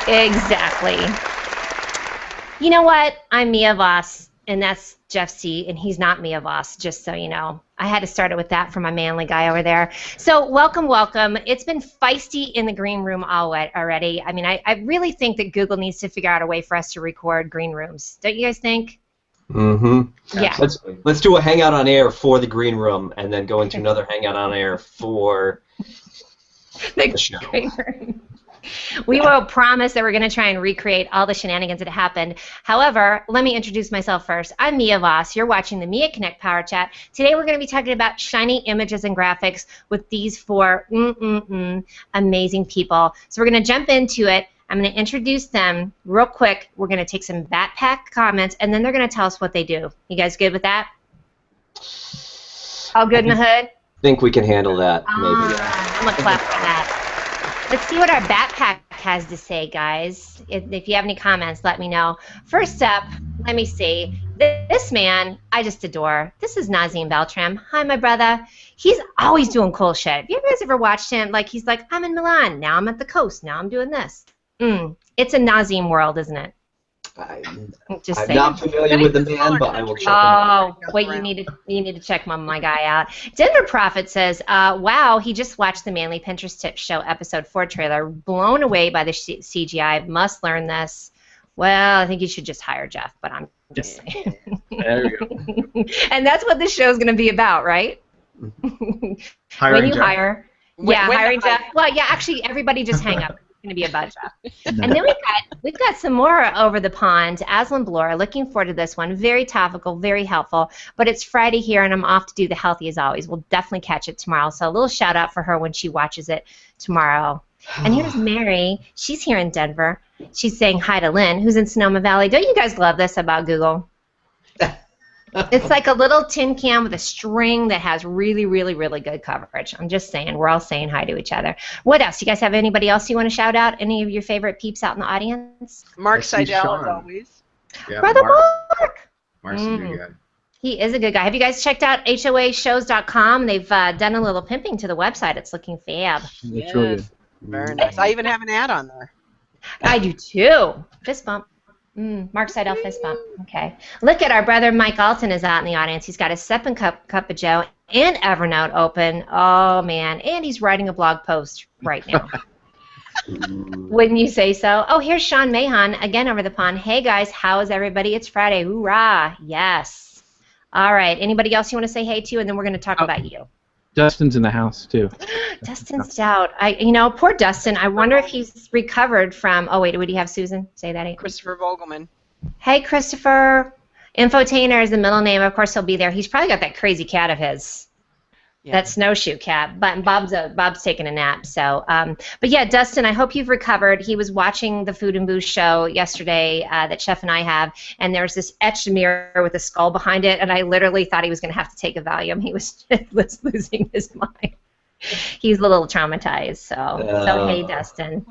Exactly. You know what? I'm Mia Voss, and that's Jeff C., and he's not Mia Voss, just so you know. I had to start it with that for my manly guy over there. So welcome, welcome. It's been feisty in the green room already. I mean, I really think that Google needs to figure out a way for us to record green rooms. Don't you guys think? Mm-hmm. Yeah. Let's do a hangout on air for the green room, and then go into another hangout on air for the show. Green room. We will promise that we're going to try and recreate all the shenanigans that happened. However, let me introduce myself first. I'm Mia Voss. You're watching the Mia Connect Power Chat. Today we're going to be talking about shiny images and graphics with these four amazing people. So we're going to jump into it. I'm going to introduce them real quick. We're going to take some Batpack comments, and then they're going to tell us what they do. You guys good with that? All good in the hood? I think we can handle that, maybe. I'm going to clap for that. Let's see what our Batpack has to say, guys. If you have any comments, let me know. First up, let me see. This man, I just adore. This is Nazim Beltram. Hi, my brother. He's always doing cool shit. Have you guys ever watched him? Like, he's like, I'm in Milan. Now I'm at the coast. Now I'm doing this. It's a Nazim world, isn't it? I'm saying. not familiar with the man, but I will check him out. Oh, wait, you need to check my guy out. Denver Prophet says, wow, he just watched the Manly Pinterest Tips Show episode 4 trailer. Blown away by the CGI. Must learn this. Well, I think you should just hire Jeff, but I'm just saying. There we go. And that's what this show is going to be about, right? Hiring when you Jeff. hire. Yeah, hiring Jeff. Well, yeah, actually, everybody just hang up. Going to be a budget. And then we've got some more over the pond. Aslan Blora, looking forward to this one. Very topical, very helpful. But it's Friday here, and I'm off to do the healthy as always. We'll definitely catch it tomorrow. So a little shout out for her when she watches it tomorrow. And here's Mary. She's here in Denver. She's saying hi to Lynn, who's in Sonoma Valley. Don't you guys love this about Google? It's like a little tin can with a string that has really, really, really good coverage. I'm just saying, we're all saying hi to each other. What else? You guys have anybody else you want to shout out? Any of your favorite peeps out in the audience? Mark Seidel, as always. Yeah, Brother Mark! Mark's a good guy. He is a good guy. Have you guys checked out HOAshows.com? They've done a little pimping to the website. It's looking fab. That's really good. Very nice. I even have an ad on there. I do too. Fist bump. Mark Seidel fist bump. Okay. Look at our brother Mike Alton is out in the audience. He's got his Seppin cup of Joe and Evernote open. Oh man, and he's writing a blog post right now. Wouldn't you say so? Oh, here's Sean Mahan again over the pond. Hey guys, how is everybody? It's Friday. Hoorah! Yes. All right. Anybody else you want to say hey to, and then we're going to talk about you. Dustin's in the house too. Dustin Stout. Poor Dustin. I wonder if he's recovered from. Oh wait, would he have Susan? Say that again. Christopher Vogelman. Hey, Christopher. Infotainer is the middle name. Of course, he'll be there. He's probably got that crazy cat of his. Yeah. That snowshoe cat. But Bob's taking a nap. So, but yeah, Dustin. I hope you've recovered. He was watching the Food and Booze show yesterday that Chef and I have, and there was this etched mirror with a skull behind it, and I literally thought he was going to have to take a Valium. He was losing his mind. He's a little traumatized. So hey, Dustin.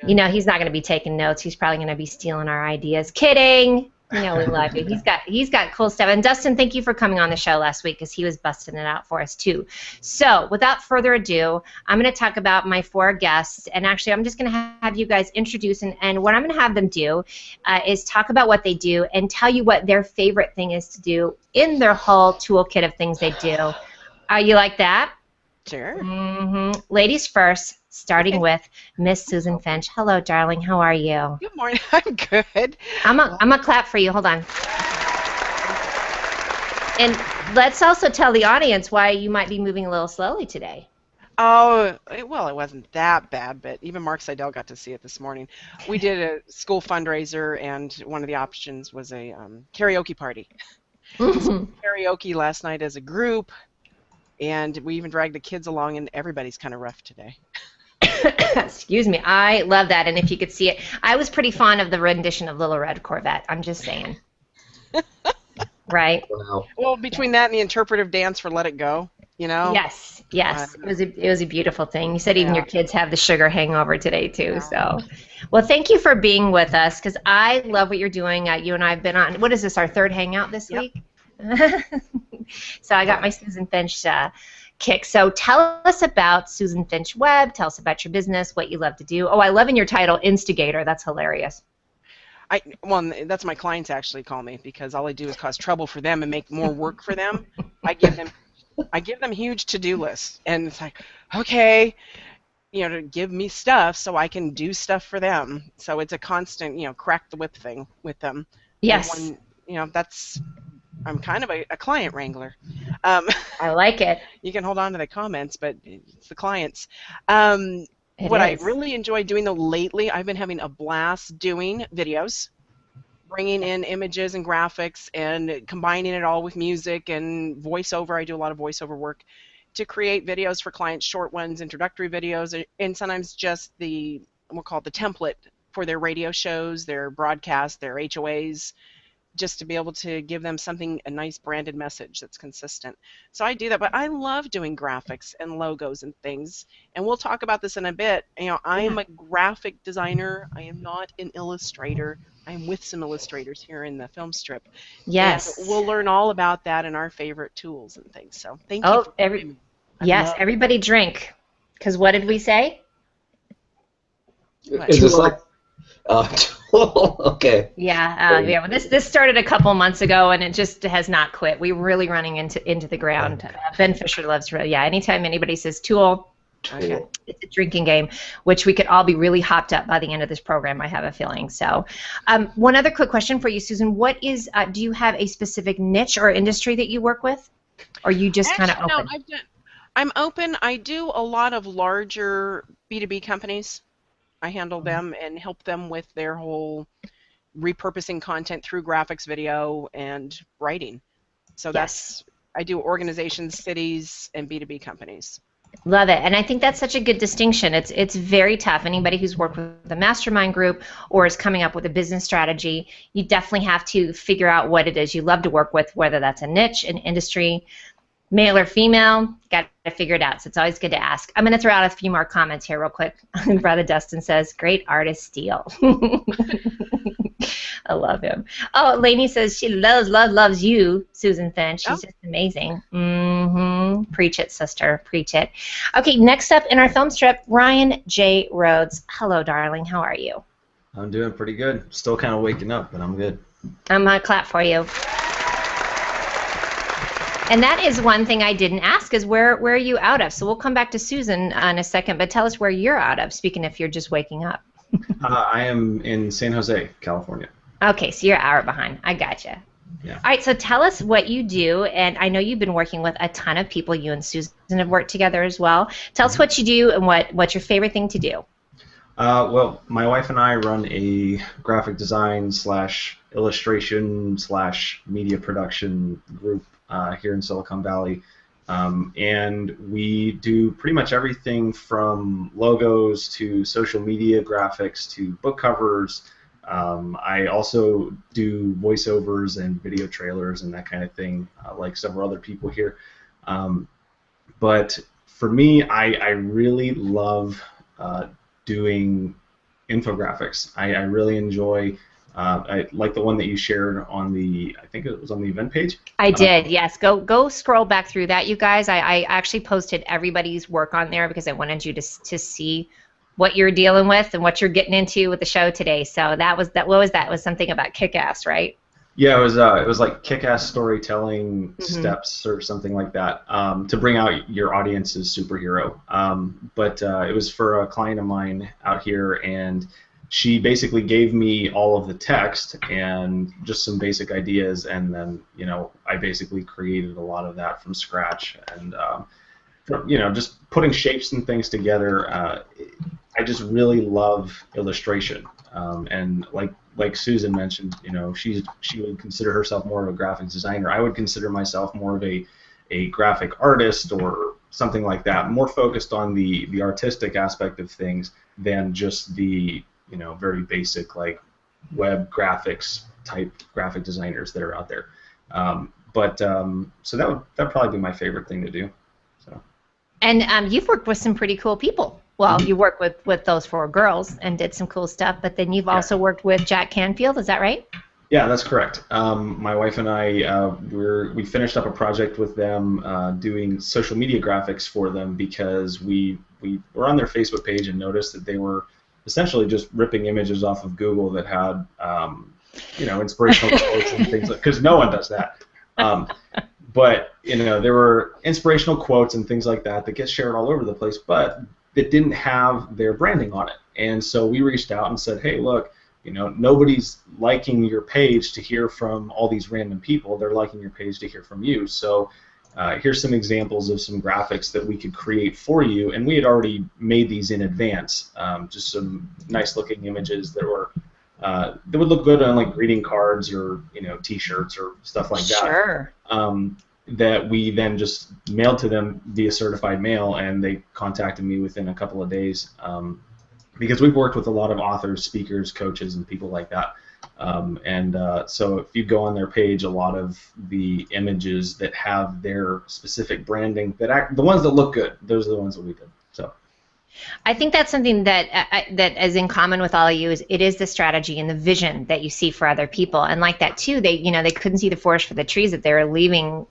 You know he's not going to be taking notes. He's probably going to be stealing our ideas. Kidding. We love you. He's got cool stuff. And Dustin, thank you for coming on the show last week because he was busting it out for us too. So without further ado, I'm going to talk about my 4 guests. And actually, I'm just going to have you guys introduce. And what I'm going to have them do is talk about what they do and tell you what their favorite thing is to do in their whole toolkit of things they do. You like that? Sure. Ladies first. Starting with Miss Susan Finch. Hello, darling. How are you? Good morning. I'm good. I'm a clap for you. Hold on. And let's also tell the audience why you might be moving a little slowly today. Oh, well, it wasn't that bad, but even Mark Seidel got to see it this morning. We did a school fundraiser, and one of the options was a karaoke party. Karaoke last night as a group, and we even dragged the kids along, and everybody's kind of rough today. Excuse me. I love that, and if you could see it, I was pretty fond of the rendition of Little Red Corvette. I'm just saying. Right? Wow. Well, between that and the interpretive dance for Let It Go, Yes. It was a beautiful thing. You said even your kids have the sugar hangover today too. Yeah. So, well, thank you for being with us because I love what you're doing. You and I have been on. What is this? Our 3rd hangout this week. So I got my Susan Finch kick. So tell us about Susan Finch Webb. Tell us about your business, what you love to do. Oh, I love in your title, Instigator. That's hilarious. Well, that's my clients actually call me, because all I do is cause trouble for them and make more work for them. I give them huge to-do lists, and it's like, okay, to give me stuff so I can do stuff for them. So it's a constant, crack the whip thing with them. Yes. And I'm kind of a client wrangler. I like it. You can hold on to the comments, but it's the clients. It What is. I really enjoy doing, though, lately, I've been having a blast doing videos, bringing in images and graphics and combining it all with music and voiceover. I do a lot of voiceover work to create videos for clients, short ones, introductory videos, and sometimes just we'll call it the template for their radio shows, their broadcasts, their HOAs, just to be able to give them a nice branded message that's consistent. So I do that, but I love doing graphics and logos and things, and we'll talk about this in a bit. I am a graphic designer. I am not an illustrator. I'm with some illustrators here in the film strip. Yes. And we'll learn all about that and our favorite tools and things. So thank you for having me. Yes, everybody drink. Because what did we say? Is this like... okay. Yeah, Well, this started a couple months ago, and it just has not quit. We're really running into the ground. Ben Fisher loves anytime anybody says tool, it's a drinking game, which we could all be really hopped up by the end of this program, I have a feeling. So one other quick question for you, Susan. What is, do you have a specific niche or industry that you work with? Or are you just kind of open? No, I'm open. I do a lot of larger B2B companies. I handle them and help them with their whole repurposing content through graphics, video, and writing. So I do organizations, cities, and B2B companies. Love it, and I think that's such a good distinction. It's very tough. Anybody who's worked with a mastermind group or is coming up with a business strategy, you definitely have to figure out what it is you love to work with, whether that's a niche, an industry, male or female, got to figure it out. So it's always good to ask. I'm going to throw out a few more comments here real quick. Brother Dustin says, great artist steal. I love him. Oh, Lainey says she loves you, Susan Finch. She's just amazing. Preach it, sister. Preach it. Okay, next up in our film strip, Ryan J. Rhodes. Hello, darling. How are you? I'm doing pretty good. Still kind of waking up, but I'm good. I'm going to clap for you. And that is one thing I didn't ask is where are you out of? So we'll come back to Susan in a second, but tell us where you're out of, speaking if you're just waking up. I am in San Jose, California. Okay, so you're an hour behind. I gotcha. Yeah. All right, so tell us what you do, and I know you've been working with a ton of people. You and Susan have worked together as well. Tell us what you do and what's your favorite thing to do. Well, my wife and I run a graphic design / illustration / media production group here in Silicon Valley, and we do pretty much everything from logos to social media graphics to book covers. I also do voiceovers and video trailers and that kind of thing, like several other people here. But for me, I really love doing infographics. I really enjoy. I like the one that you shared on I think it was on the event page. I did, yes. Go scroll back through that, you guys. I actually posted everybody's work on there because I wanted you to see what you're dealing with and what you're getting into with the show today. So what was that? It was something about kick-ass, right? Yeah, it was like kick-ass storytelling steps or something like that to bring out your audience's superhero. But it was for a client of mine out here, and she basically gave me all of the text and just some basic ideas, and then I basically created a lot of that from scratch, and just putting shapes and things together. I just really love illustration, and like Susan mentioned, she would consider herself more of a graphic designer. I would consider myself more of a graphic artist or something like that, more focused on the artistic aspect of things than just the very basic like web graphics type graphic designers that are out there. So that'd probably be my favorite thing to do. So. And you've worked with some pretty cool people. Well, you worked with those 4 girls and did some cool stuff, but then you've also worked with Jack Canfield, is that right? Yeah, that's correct. My wife and I, we finished up a project with them doing social media graphics for them because we were on their Facebook page and noticed that they were essentially just ripping images off of Google that had, inspirational quotes and things like, because no one does that. But there were inspirational quotes and things like that that get shared all over the place, but that didn't have their branding on it. And so we reached out and said, hey, look, nobody's liking your page to hear from all these random people. They're liking your page to hear from you. So here's some examples of some graphics that we could create for you. And we had already made these in advance, just some nice-looking images that were that would look good on like greeting cards or T-shirts or stuff like that. Sure. That we then just mailed to them via certified mail, and they contacted me within a couple of days. Because we've worked with a lot of authors, speakers, coaches, and people like that. So if you go on their page, a lot of the images that have their specific branding, the ones that look good, those are the ones that we did. So I think that's something that is in common with all of you. Is it is the strategy and the vision that you see for other people, and like that too. They couldn't see the forest for the trees, that they were leaving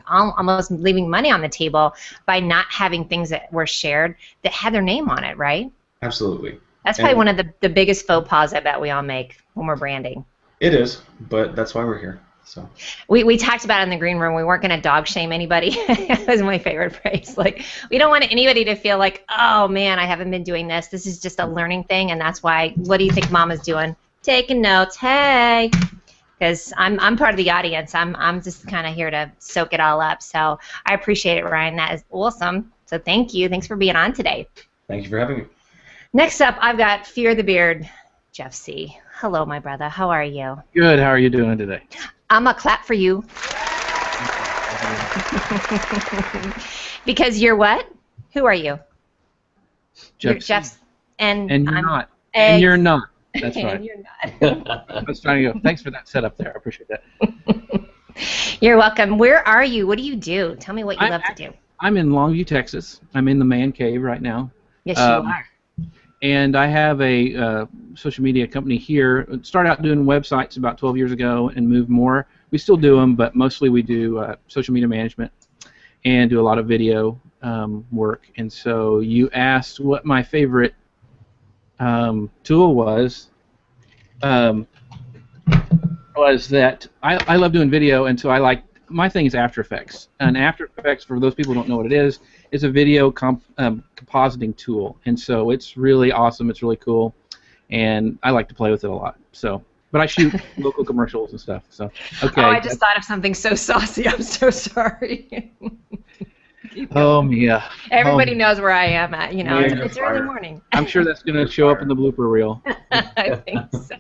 almost leaving money on the table by not having things that were shared that had their name on it, right? Absolutely. That's probably one of the biggest faux pas I bet we all make when we're branding. It is, but that's why we're here. So we talked about it in the green room. We weren't going to dog shame anybody. That was my favorite phrase. Like, we don't want anybody to feel like, oh man, I haven't been doing this. This is just a learning thing, and that's why. What do you think Mama's doing? Taking notes. Hey. Because I'm part of the audience. I'm just kind of here to soak it all up. So I appreciate it, Ryan. That is awesome. So thank you. Thanks for being on today. Thank you for having me. Next up, I've got Fear the Beard, Jeff C. Hello, my brother. How are you? Good. How are you doing today? I'm a clap for you. Because you're what? Who are you? Jeff You're Jeff's. And you're I'm not. And you're not. That's and right. you're not. I was trying to go. Thanks for that setup there. I appreciate that. You're welcome. Where are you? What do you do? Tell me what you love to do. I'm in Longview, Texas. I'm in the man cave right now. Yes, you are. And I have a social media company here. Started out doing websites about 12 years ago and moved more. We still do them, but mostly we do social media management and do a lot of video work. And so you asked what my favorite tool was. Was that I love doing video, and so my thing is After Effects. And After Effects, for those people who don't know what it is a video compositing tool. And so it's really awesome. It's really cool, and I like to play with it a lot. So, but I shoot local commercials and stuff. So, okay. Oh, I just thought of something so saucy. I'm so sorry. Oh, Mia. Everybody knows where I am at. Yeah, It's early morning. I'm sure that's going to show up in the blooper reel. I think so.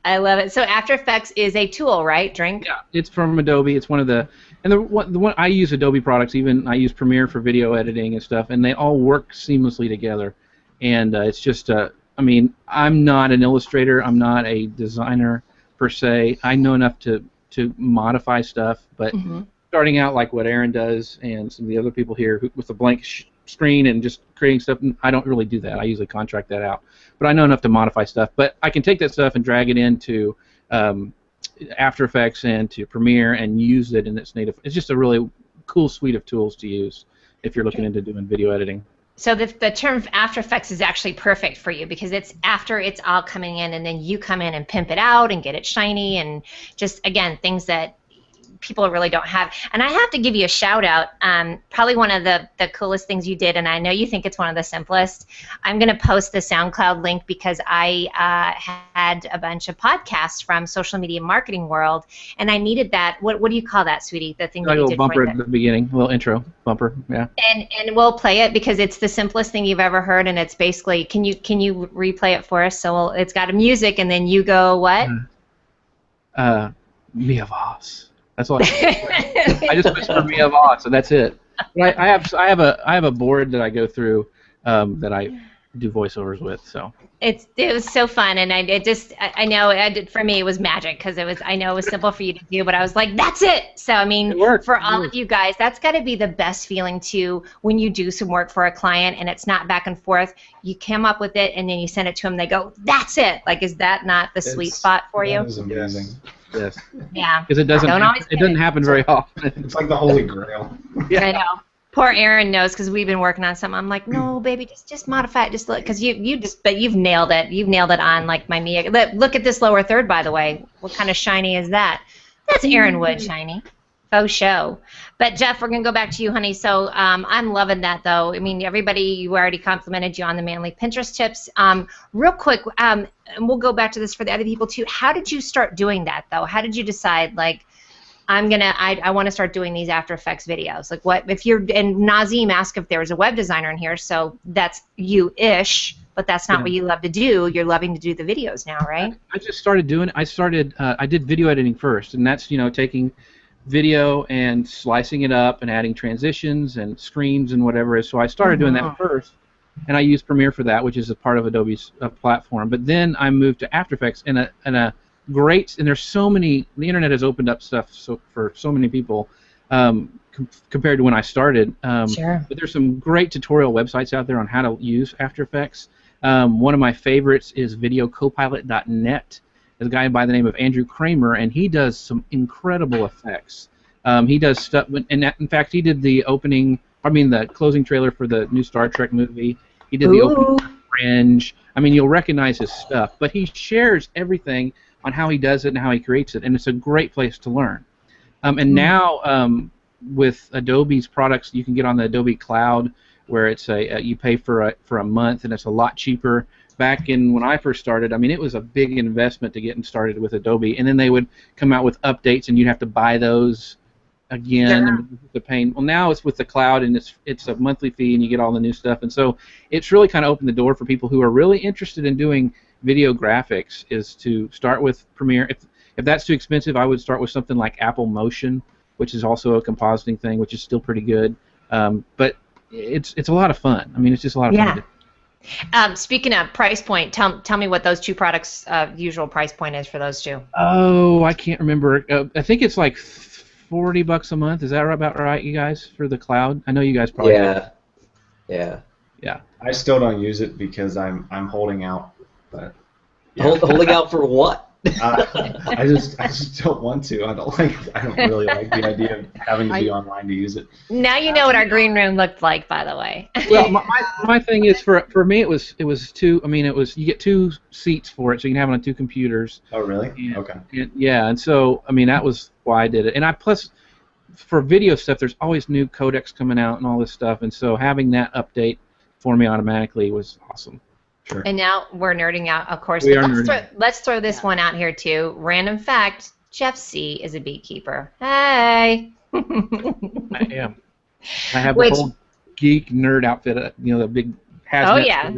I love it. So After Effects is a tool, right? Drink? Yeah, it's from Adobe. It's one of the one I use Adobe products. Even I use Premiere for video editing and stuff, and they all work seamlessly together. And it's just, I mean, I'm not an illustrator. I'm not a designer per se. I know enough to modify stuff, but starting out like what Aaron does and some of the other people here with a blank screen and just creating stuff, I don't really do that. I usually contract that out. But I know enough to modify stuff. But I can take that stuff and drag it into After Effects and to Premiere and use it in its native. It's just a really cool suite of tools to use if you're looking into doing video editing. So the term After Effects is actually perfect for you because it's after it's all coming in, and then you come in and pimp it out and get it shiny and just, again, things that people really don't have. And I have to give you a shout out. Probably one of the coolest things you did, and I know you think it's one of the simplest. I'm going to post the SoundCloud link because I had a bunch of podcasts from social media marketing world, and I needed that. What do you call that, sweetie? The thing that you did. A little bumper right at the beginning, a little intro bumper, yeah. And we'll play it because it's the simplest thing you've ever heard, and it's basically, can you replay it for us? So it's got a music, and then you go what? Mia Voss. That's all. I just whisper Mia Voss, and that's it. But I have a board that I go through that do voiceovers with. So it was so fun, and I know for me it was magic because I know it was simple for you to do, but I was like, that's it. So I mean, it worked. for all of you guys, that's got to be the best feeling too when you do some work for a client and it's not back and forth. You come up with it and then you send it to them. They go, that's it. Like, is that not the sweet spot for you? That is amazing. Yes. Yeah. Because it doesn't happen very often. It's like the Holy Grail. Yeah. I know. Poor Aaron knows because we've been working on something. I'm like, no, baby, just modify it. Just look, because you've nailed it. You've nailed it on like my Mia. Look at this lower third, by the way. What kind of shiny is that? That's Aaron Wood shiny. Faux show. But Jeff, we're gonna go back to you, honey. So I'm loving that though. I mean, everybody, you already complimented you on the manly Pinterest tips. Real quick, and we'll go back to this for the other people too. How did you start doing that though? How did you decide like, I want to start doing these After Effects videos? Like what, if you're, and Nazim asked if there was a web designer in here, so that's you-ish, but that's not what you love to do. You're loving to do the videos now, right? I just started doing, I did video editing first, and that's, taking video and slicing it up and adding transitions and screens and whatever. So I started doing that first, and I use Premiere for that, which is a part of Adobe's platform. But then I moved to After Effects, and a great, and there's so many, the internet has opened up stuff for so many people compared to when I started. Sure. But there's some great tutorial websites out there on how to use After Effects. One of my favorites is videocopilot.net. There's a guy by the name of Andrew Kramer, and he does some incredible effects. He does stuff, and in fact, he did the closing trailer for the new Star Trek movie. He did the opening Fringe. I mean, you'll recognize his stuff, but he shares everything on how he does it and how he creates it, and it's a great place to learn. And now with Adobe's products, you can get on the Adobe Cloud, where it's you pay for a month, and it's a lot cheaper. Back in when I first started, I mean, it was a big investment to get started with Adobe, and then they would come out with updates, and you'd have to buy those again. Yeah. And the pain. Well, now it's with the cloud, and it's a monthly fee, and you get all the new stuff, and so it's really kind of opened the door for people who are really interested in doing video graphics, is to start with Premiere. If that's too expensive, I would start with something like Apple Motion, which is also a compositing thing, which is still pretty good. But it's a lot of fun. I mean, it's just a lot of fun to do. Speaking of price point, tell me what those two products' usual price point is for those two. Oh, I can't remember. I think it's like $40 a month. Is that about right, you guys, for the cloud? I know you guys probably. Yeah. I still don't use it because I'm holding out. But holding out for what? I just don't want to. I don't really like the idea of having to be online to use it. Now you know what our green room looked like, by the way. Well, my thing is for me it was two. I mean, you get 2 seats for it, so you can have it on 2 computers. Oh, really? And, Okay. and so I mean that was why I did it. And plus for video stuff, there's always new codecs coming out and all this stuff, and so having that update for me automatically was awesome. Sure. And now we're nerding out, of course. Let's throw this one out here too. Random fact: Jeff C is a beekeeper. Hey. I am. I have the whole geek nerd outfit. The big hazmat. Oh yeah.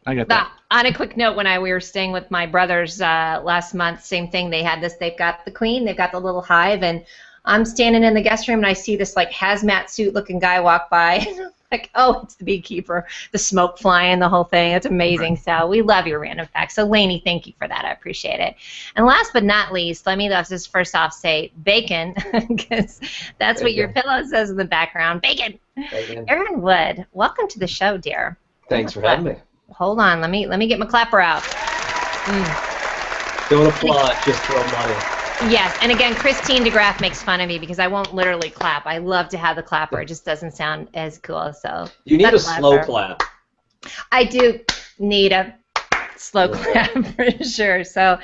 I got that. On a quick note, when we were staying with my brothers last month, same thing. They had this. They've got the queen. They've got the little hive, and I'm standing in the guest room, and I see this like hazmat suit-looking guy walk by. Like, oh, it's the beekeeper, the smoke flying, the whole thing. It's amazing. Right. So we love your random facts. So Lainey, thank you for that. I appreciate it. And last but not least, let me just first off say bacon, because that's what your pillow says in the background. Bacon. Aaron Wood, welcome to the show, dear. Thanks for having me. Hold on, let me get my clapper out. Don't applaud, just throw money. Yes, and again, Christine DeGraff makes fun of me because I won't literally clap. I love to have the clapper. It just doesn't sound as cool. So you need a slow clap. I do need a slow clap for sure. So,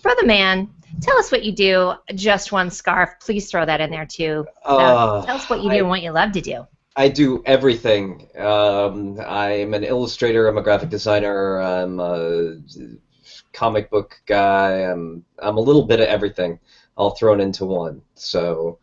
brother man, tell us what you do. Just one scarf. Please throw that in there too. Tell us what you do and what you love to do. I do everything. I'm an illustrator. I'm a graphic designer. I'm a comic book guy. I'm a little bit of everything, all thrown into one. So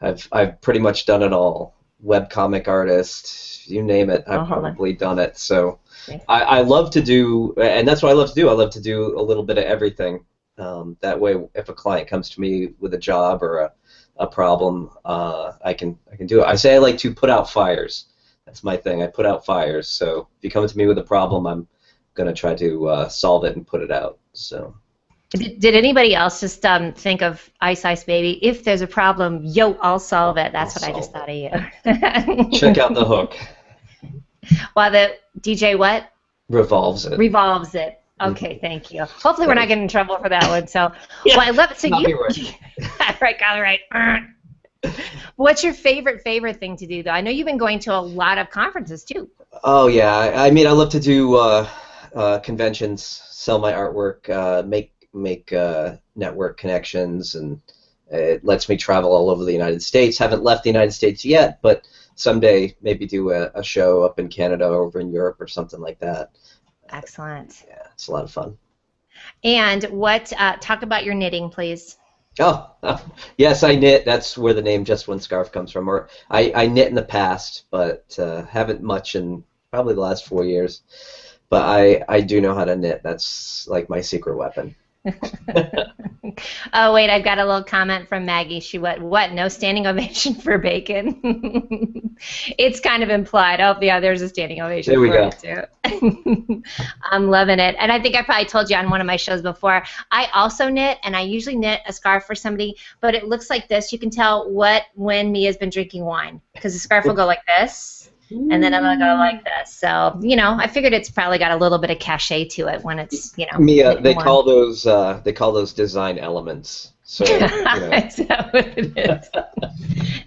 I've pretty much done it all. Webcomic artist, you name it, I've probably done it. So I love to do, and that's what I love to do. I love to do a little bit of everything. That way, if a client comes to me with a job or a problem, I can do it. I say I like to put out fires. That's my thing. I put out fires. So if you come to me with a problem, I'm gonna try to solve it and put it out. So. Did anybody else just think of Ice Ice Baby? If there's a problem, yo, I'll solve it. That's what I just thought of you. Check out the hook. While the DJ what? Revolves it. Revolves it. Okay, thank you. Hopefully we're not getting in trouble for that one. So, Yeah, well, I love it. So you, right. got it right. What's your favorite thing to do, though? I know you've been going to a lot of conferences too. Oh yeah, I mean, I love to do conventions, sell my artwork, make network connections, and it lets me travel all over the United States. Haven't left the United States yet, but someday maybe do a show up in Canada or over in Europe or something like that. Excellent. Yeah, it's a lot of fun. And what? Talk about your knitting, please. Oh, yes, I knit. That's where the name Just One Scarf comes from. Or I knit in the past, but haven't much in probably the last 4 years. But I do know how to knit. That's like my secret weapon. Oh wait, I've got a little comment from Maggie. She what? No standing ovation for bacon. It's kind of implied. Oh yeah, there's a standing ovation. There we go. It too. I'm loving it, and I think I probably told you on one of my shows before. I also knit, and I usually knit a scarf for somebody, but it looks like this. You can tell when Mia's been drinking wine because the scarf will go like this. And then I'm gonna go like this. So, I figured it's probably got a little bit of cachet to it when it's, Mia, they call those design elements. So, Is that what it is?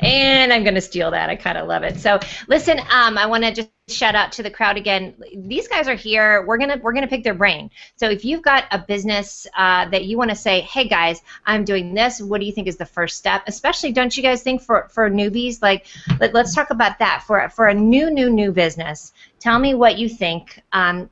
And I'm gonna steal that. I kind of love it. So, listen, I want to just shout out to the crowd again. These guys are here. We're gonna pick their brain. So, if you've got a business that you want to say, hey guys, I'm doing this. What do you think is the first step? Especially, don't you guys think for newbies? Like, let's talk about that for a new business. Tell me what you think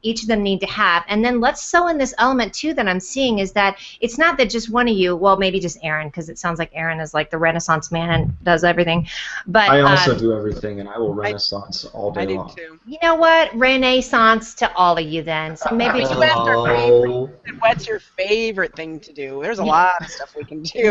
each of them need to have, and then let's sew in this element too that I'm seeing is that it's not that just one of you. Well, maybe just Aaron, because it sounds like Aaron is like the Renaissance man and does everything. But I also do everything, and I will Renaissance all day long. I do too. You know what? Renaissance to all of you then. So maybe what's your favorite thing to do? There's a lot of stuff we can do.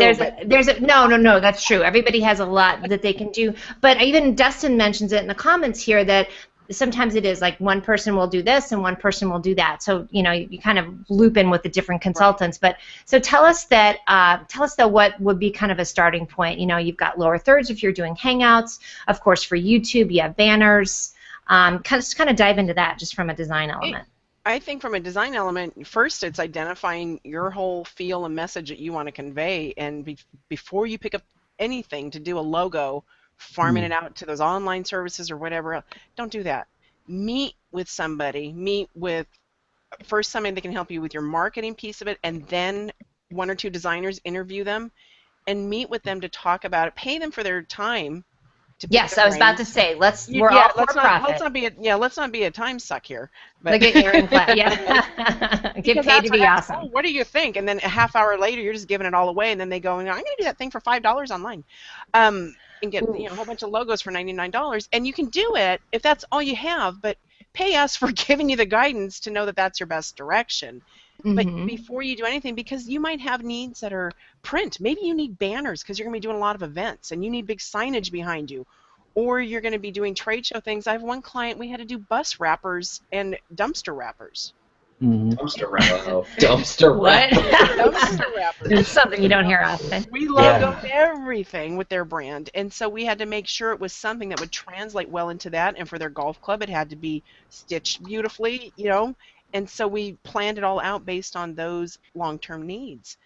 No, that's true. Everybody has a lot that they can do. But even Dustin mentions it in the comments here that sometimes it is like one person will do this and one person will do that. So you kind of loop in with the different consultants. But so tell us though what would be kind of a starting point. You've got lower thirds if you're doing Hangouts. Of course, for YouTube you have banners. Kind of dive into that just from a design element. I think from a design element, first it's identifying your whole feel and message that you want to convey, and before you pick up anything to do a logo, farming it out to those online services or whatever, don't do that. Meet with somebody. First somebody that can help you with your marketing piece of it, and then one or two designers, interview them, and meet with them to talk about it. Pay them for their time. Yes, I was about to say let's not be a time suck here. But look at Aaron, get paid to be awesome. Oh, what do you think? And then a half hour later, you're just giving it all away, and then they go, I'm going to do that thing for $5 online, and get a whole bunch of logos for $99. And you can do it if that's all you have, but pay us for giving you the guidance to know that that's your best direction. But before you do anything, because you might have needs that are print. Maybe you need banners because you're going to be doing a lot of events and you need big signage behind you. Or you're going to be doing trade show things. I have one client, we had to do bus wrappers and dumpster wrappers. Dumpster wrapper. Dumpster wrapper. Dumpster wrappers. It's something you don't hear often. We logoed everything with their brand. And so we had to make sure it was something that would translate well into that. And for their golf club, it had to be stitched beautifully, And so we planned it all out based on those long-term needs.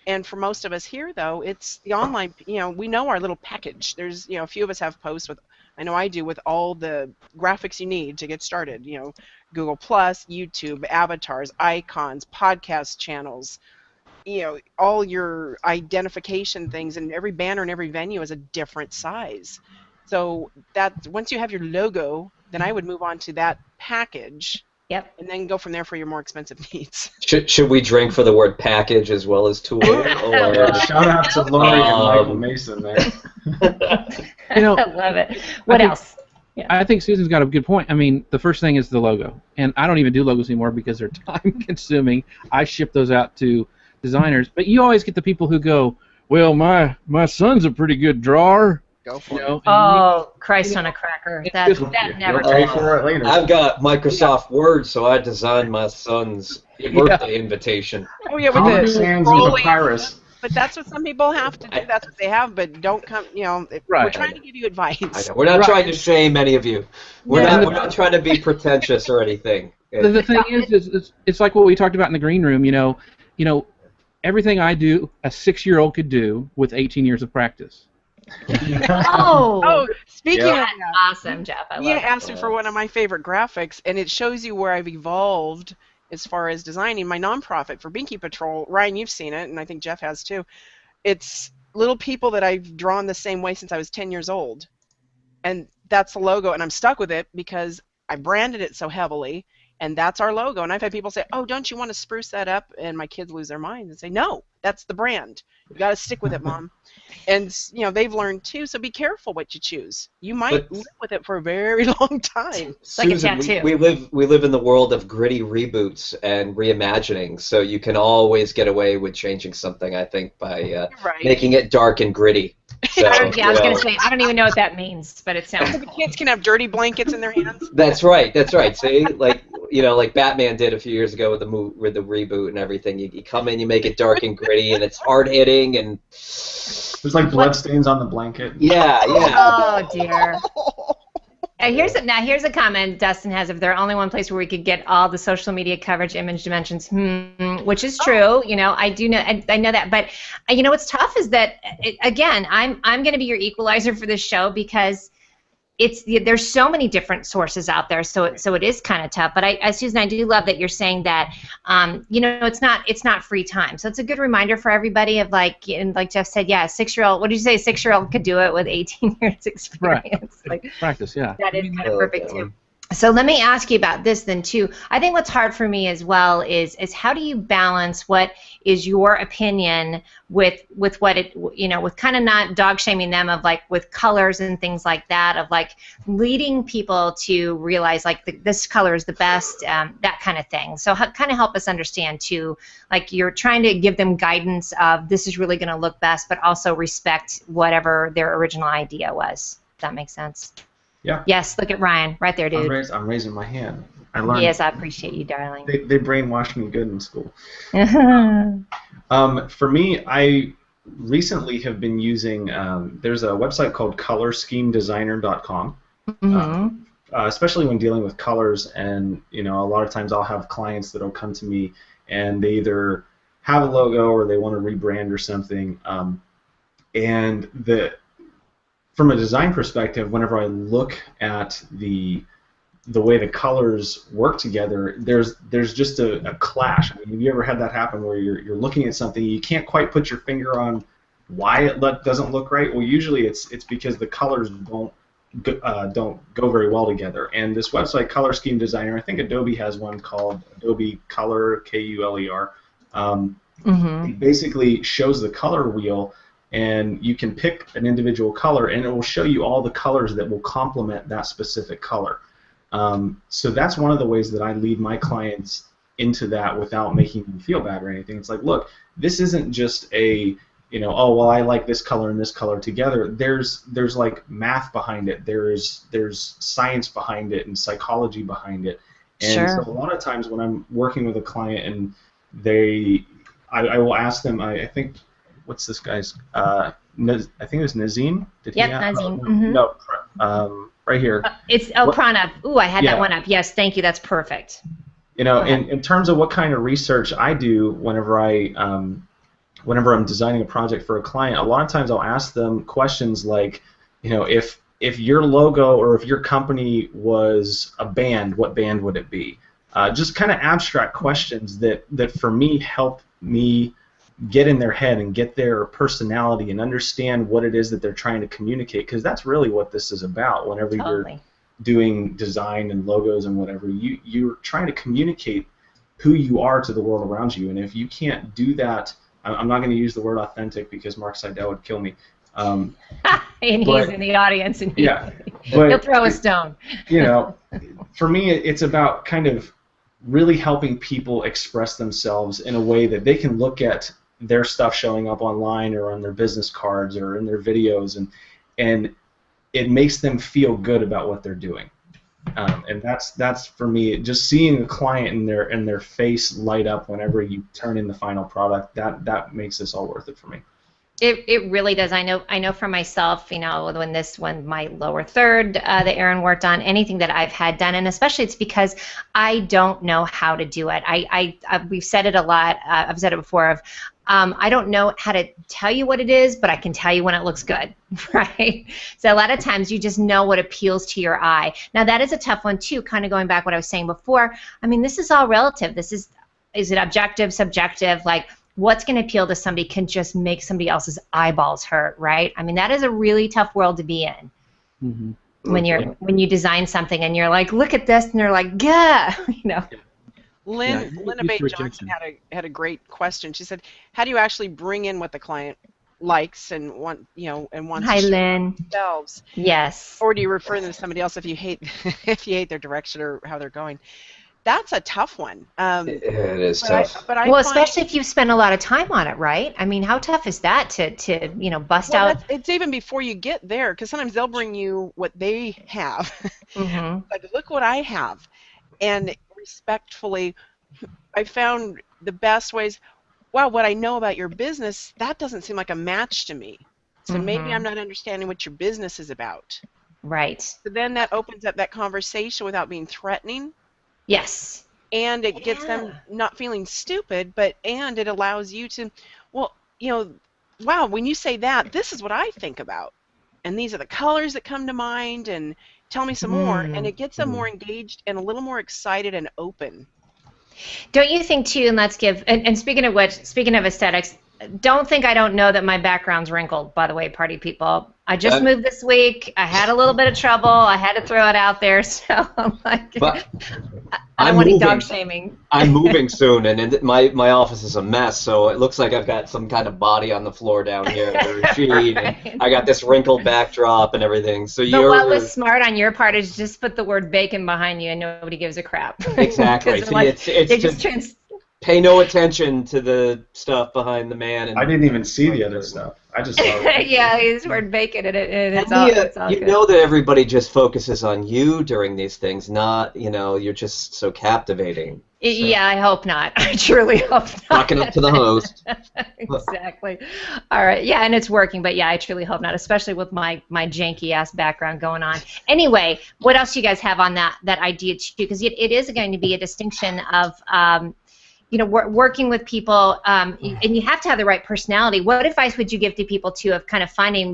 And for most of us here, though, it's the online, we know our little package. There's, a few of us have posts with, I know I do, with all the graphics you need to get started, Google+, YouTube, avatars, icons, podcast channels, all your identification things, and every banner and every venue is a different size. So that once you have your logo, then I would move on to that package. Yep. And then go from there for your more expensive needs. Should we drink for the word package as well as tool? Or... Shout out to Lori and Michael Mason there. I love it. What else? Yeah. I think Susan's got a good point. I mean, the first thing is the logo. And I don't even do logos anymore because they're time consuming. I ship those out to designers. But you always get the people who go, well, my son's a pretty good drawer. Go for You it. know, Oh, Christ on a cracker. It's That just- never You'll pay changes. for it later. I've got Microsoft Word, so I designed my son's birthday invitation. Oh yeah, with Comic the Sans and scrolling. Papyrus. But that's what some people have to do. That's what they have. But don't come. You know, we're Right. trying to give you I advice. know. We're not Right. trying to shame any of you. We're No. not trying to be pretentious or anything. The thing is it's like what we talked about in the green room. You know, everything I do, a 6-year-old could do with 18 years of practice. Oh, Oh, speaking Yeah. of that's that, awesome, Jeff. I love you it. asked me for one of my favorite graphics, and it shows you where I've evolved as far as designing my nonprofit for Binky Patrol. Ryan, you've seen it, and I think Jeff has too. It's little people that I've drawn the same way since I was 10 years old. And that's the logo, and I'm stuck with it because I branded it so heavily, and that's our logo. And I've had people say, oh, don't you want to spruce that up? And my kids lose their minds and say, no, that's the brand. You got to stick with it, Mom. And, you know, they've learned too, so be careful what you choose. You might But- live with it for a very long time. like a Susan, tattoo. we live in the world of gritty reboots and reimagining, so you can always get away with changing something, I think, by Right. making it dark and gritty. So, Yeah, I was you gonna know, say I don't even know what that means, but it sounds The cool. kids can have dirty blankets in their hands. That's right. See, like like Batman did a few years ago with the reboot and everything. You come in, you make it dark and gritty, and it's hard hitting, and There's like bloodstains on the blanket. yeah. Oh dear. Here's a comment Dustin has. If there only one place where we could get all the social media coverage, image dimensions, which is true. You know, I do know, I know that. But you know, what's tough is that again, I'm going to be your equalizer for this show because there's so many different sources out there. So it is kind of tough. But Susan, I do love that you're saying that. You know, it's not free time. So it's a good reminder for everybody of like Jeff said, yeah, 6-year-old. What did you say? 6-year-old could do it with 18 years experience. Right. Like Practice, yeah. that is kind of perfect too. So let me ask you about this then too. I think what's hard for me as well is how do you balance what is your opinion with what it, you know, with kind of not dog shaming them of like with colors and things like that, of like leading people to realize like this color is the best, that kind of thing. So kind of help us understand too, like you're trying to give them guidance of this is really going to look best, but also respect whatever their original idea was. Does that make sense? Yeah. Yes, look at Ryan right there, dude. I'm raising my hand. I learned. Yes, I appreciate you, darling. They brainwashed me good in school. For me, I recently have been using. There's a website called ColorSchemeDesigner.com. Especially when dealing with colors, and you know, a lot of times I'll have clients that'll come to me and they either have a logo or they want to rebrand or something, and from a design perspective, whenever I look at the way the colors work together, there's just a clash. I mean, have you ever had that happen where you're looking at something, you can't quite put your finger on why it doesn't look right? Well, usually it's because the colors don't go very well together. And this website, Color Scheme Designer, I think Adobe has one called Adobe Color, Kuler. It basically shows the color wheel, and you can pick an individual color, and it will show you all the colors that will complement that specific color. So that's one of the ways that I lead my clients into that without making them feel bad or anything. It's like, look, this isn't just a, you know, oh, well, I like this color and this color together. There's like math behind it. There's science behind it and psychology behind it. And so a lot of times when I'm working with a client and I will ask them, I think, what's this guy's? I think it was Nazim. Nazim. No, right here. It's Pranav. Ooh, I had that one up. Yes, thank you. That's perfect. You know, in terms of what kind of research I do whenever I'm designing a project for a client, a lot of times I'll ask them questions like, you know, if your logo or if your company was a band, what band would it be? Just kind of abstract questions that for me help me get in their head and get their personality and understand what it is that they're trying to communicate, because that's really what this is about. Whenever you're doing design and logos and whatever, you're trying to communicate who you are to the world around you. And if you can't do that, I'm not going to use the word authentic because Mark Seidel would kill me. And he's in the audience, and he'll throw a stone. You know, for me, it's about kind of really helping people express themselves in a way that they can look at their stuff showing up online or on their business cards or in their videos and it makes them feel good about what they're doing. And that's for me, just seeing a client in their face light up whenever you turn in the final product, that makes this all worth it for me. It really does. I know for myself, when my lower third that Aaron worked on, anything that I've had done, and especially it's because I don't know how to do it. We've said it a lot. I've said it before. I don't know how to tell you what it is, but I can tell you when it looks good, right? So a lot of times you just know what appeals to your eye. Now that is a tough one too. Kind of going back what I was saying before. I mean, this is all relative. Is it objective, subjective? Like, what's going to appeal to somebody can just make somebody else's eyeballs hurt, right? I mean, that is a really tough world to be in. Mm-hmm. When you design something and you're like, look at this, and they're like, yeah, Linda Bay Johnson had a great question. She said, how do you actually bring in what the client likes and wants Hi, to Lynn. themselves? Yes. Or do you refer them to somebody else if you hate their direction or how they're going? That's a tough one. It is tough. Especially if you spend a lot of time on it, right? I mean, how tough is that to bust out? It's even before you get there, because sometimes they'll bring you what they have. Mm-hmm. Like, look what I have. And respectfully, I found the best ways, wow, what I know about your business, that doesn't seem like a match to me. So maybe I'm not understanding what your business is about. Right. So then that opens up that conversation without being threatening. Yes. And it gets them not feeling stupid, and it allows you to, wow, when you say that, this is what I think about. And these are the colors that come to mind, and tell me some more. And it gets them more engaged and a little more excited and open. Don't you think, too, and let's give, and speaking of aesthetics, don't think I don't know that my background's wrinkled, by the way, party people. I just moved this week. I had a little bit of trouble. I had to throw it out there. So I'm like, I don't want any dog shaming. I'm moving soon, and my office is a mess, so it looks like I've got some kind of body on the floor down here. Right. And I got this wrinkled backdrop and everything. So what was smart on your part is just put the word bacon behind you, and nobody gives a crap. Exactly. It's pay no attention to the stuff behind the man. And I didn't even see the other stuff. I just saw it. Yeah, he's word bacon, and it's all you good. know that everybody just focuses on you during these things, not, you're just so captivating. So. Yeah, I hope not. I truly hope not. Talking up to the host. Exactly. All right. Yeah, and it's working, but yeah, I truly hope not, especially with my janky-ass background going on. Anyway, what else do you guys have on that idea, too? Because it is going to be a distinction of working with people, and you have to have the right personality. What advice would you give to people, too, of kind of finding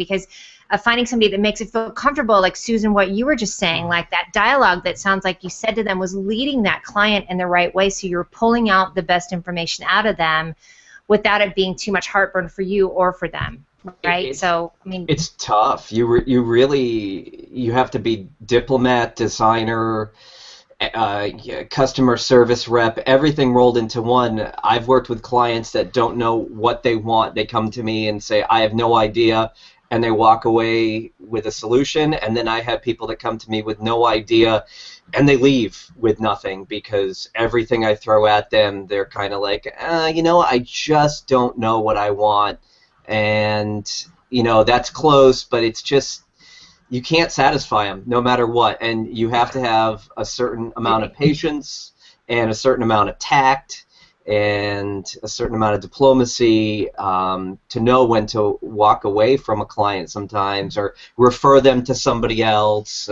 somebody that makes it feel comfortable, like Susan, what you were just saying, like that dialogue that sounds like you said to them was leading that client in the right way, so you're pulling out the best information out of them without it being too much heartburn for you or for them, right? It's tough. You have to be diplomat, designer, customer service rep, everything rolled into one. I've worked with clients that don't know what they want. They come to me and say, I have no idea, and they walk away with a solution. And then I have people that come to me with no idea, and they leave with nothing because everything I throw at them, they're kind of like, I just don't know what I want. And, that's close, but it's just, you can't satisfy them no matter what, and you have to have a certain amount of patience and a certain amount of tact and a certain amount of diplomacy to know when to walk away from a client sometimes or refer them to somebody else.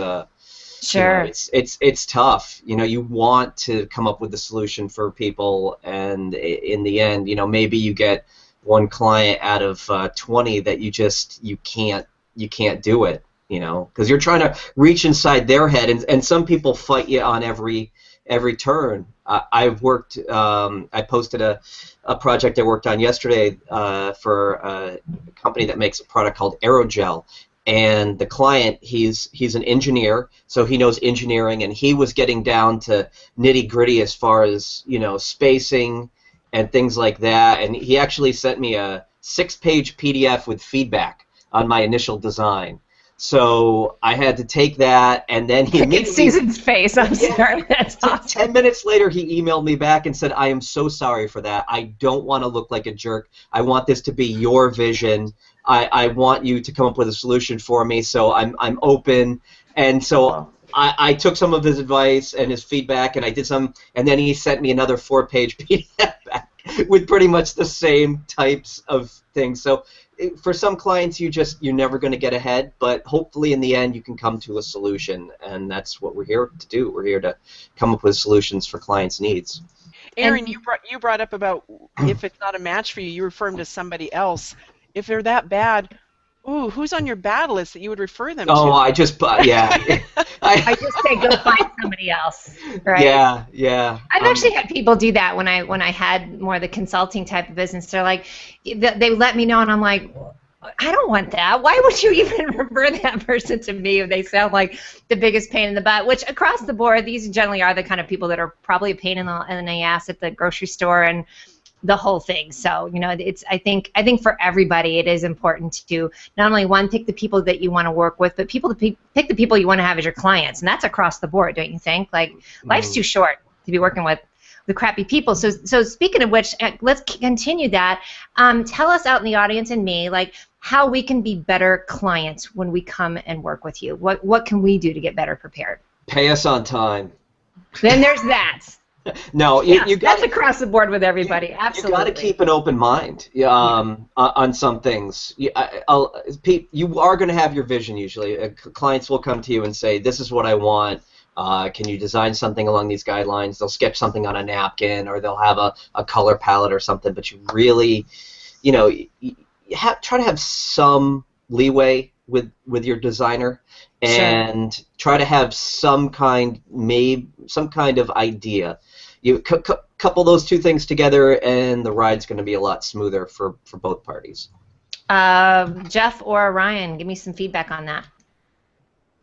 Sure. It's tough. You want to come up with a solution for people, and in the end, maybe you get one client out of 20 that you can't do it. Because you're trying to reach inside their head, and some people fight you on every turn. I posted a project I worked on yesterday for a company that makes a product called Aerogel, and the client, he's an engineer, so he knows engineering, and he was getting down to nitty-gritty as far as spacing and things like that, and he actually sent me a 6-page PDF with feedback on my initial design. So I had to take that, and then he immediately... Susan's face, I'm sorry. That's awesome. 10 minutes later, he emailed me back and said, I am so sorry for that. I don't want to look like a jerk. I want this to be your vision, I want you to come up with a solution for me, so I'm open. And so I took some of his advice and his feedback, and I did some, and then he sent me another 4-page PDF back with pretty much the same types of things. So for some clients, you're never going to get ahead, but hopefully in the end you can come to a solution, and that's what we're here to do. We're here to come up with solutions for clients' needs. Aaron, you brought up about if it's not a match for you, you refer them to somebody else. If they're that bad, ooh, who's on your bad list that you would refer them to? Oh, I just yeah. I just say go find somebody else, right? Yeah. I've actually had people do that when I had more of the consulting type of business. They're like, they let me know, and I'm like, I don't want that. Why would you even refer that person to me if they sound like the biggest pain in the butt? Which across the board, these generally are the kind of people that are probably a pain in the ass at the grocery store and the whole thing. So, you know, I think for everybody it is important to not only pick the people that you want to work with, but pick the people you want to have as your clients, and that's across the board, don't you think? Like, life's too short to be working with the crappy people. So speaking of which, let's continue that. Tell us out in the audience and me, like, how we can be better clients when we come and work with you. What can we do to get better prepared? Pay us on time. Then there's that. No, you got that's across the board with everybody. Absolutely. You got to keep an open mind on some things. You are going to have your vision usually. Clients will come to you and say, "This is what I want. Can you design something along these guidelines?" They'll sketch something on a napkin, or they'll have a color palette or something. But you really, try to have some leeway with your designer, and try to have some kind of idea. You couple those two things together, and the ride's going to be a lot smoother for both parties. Jeff or Ryan, give me some feedback on that.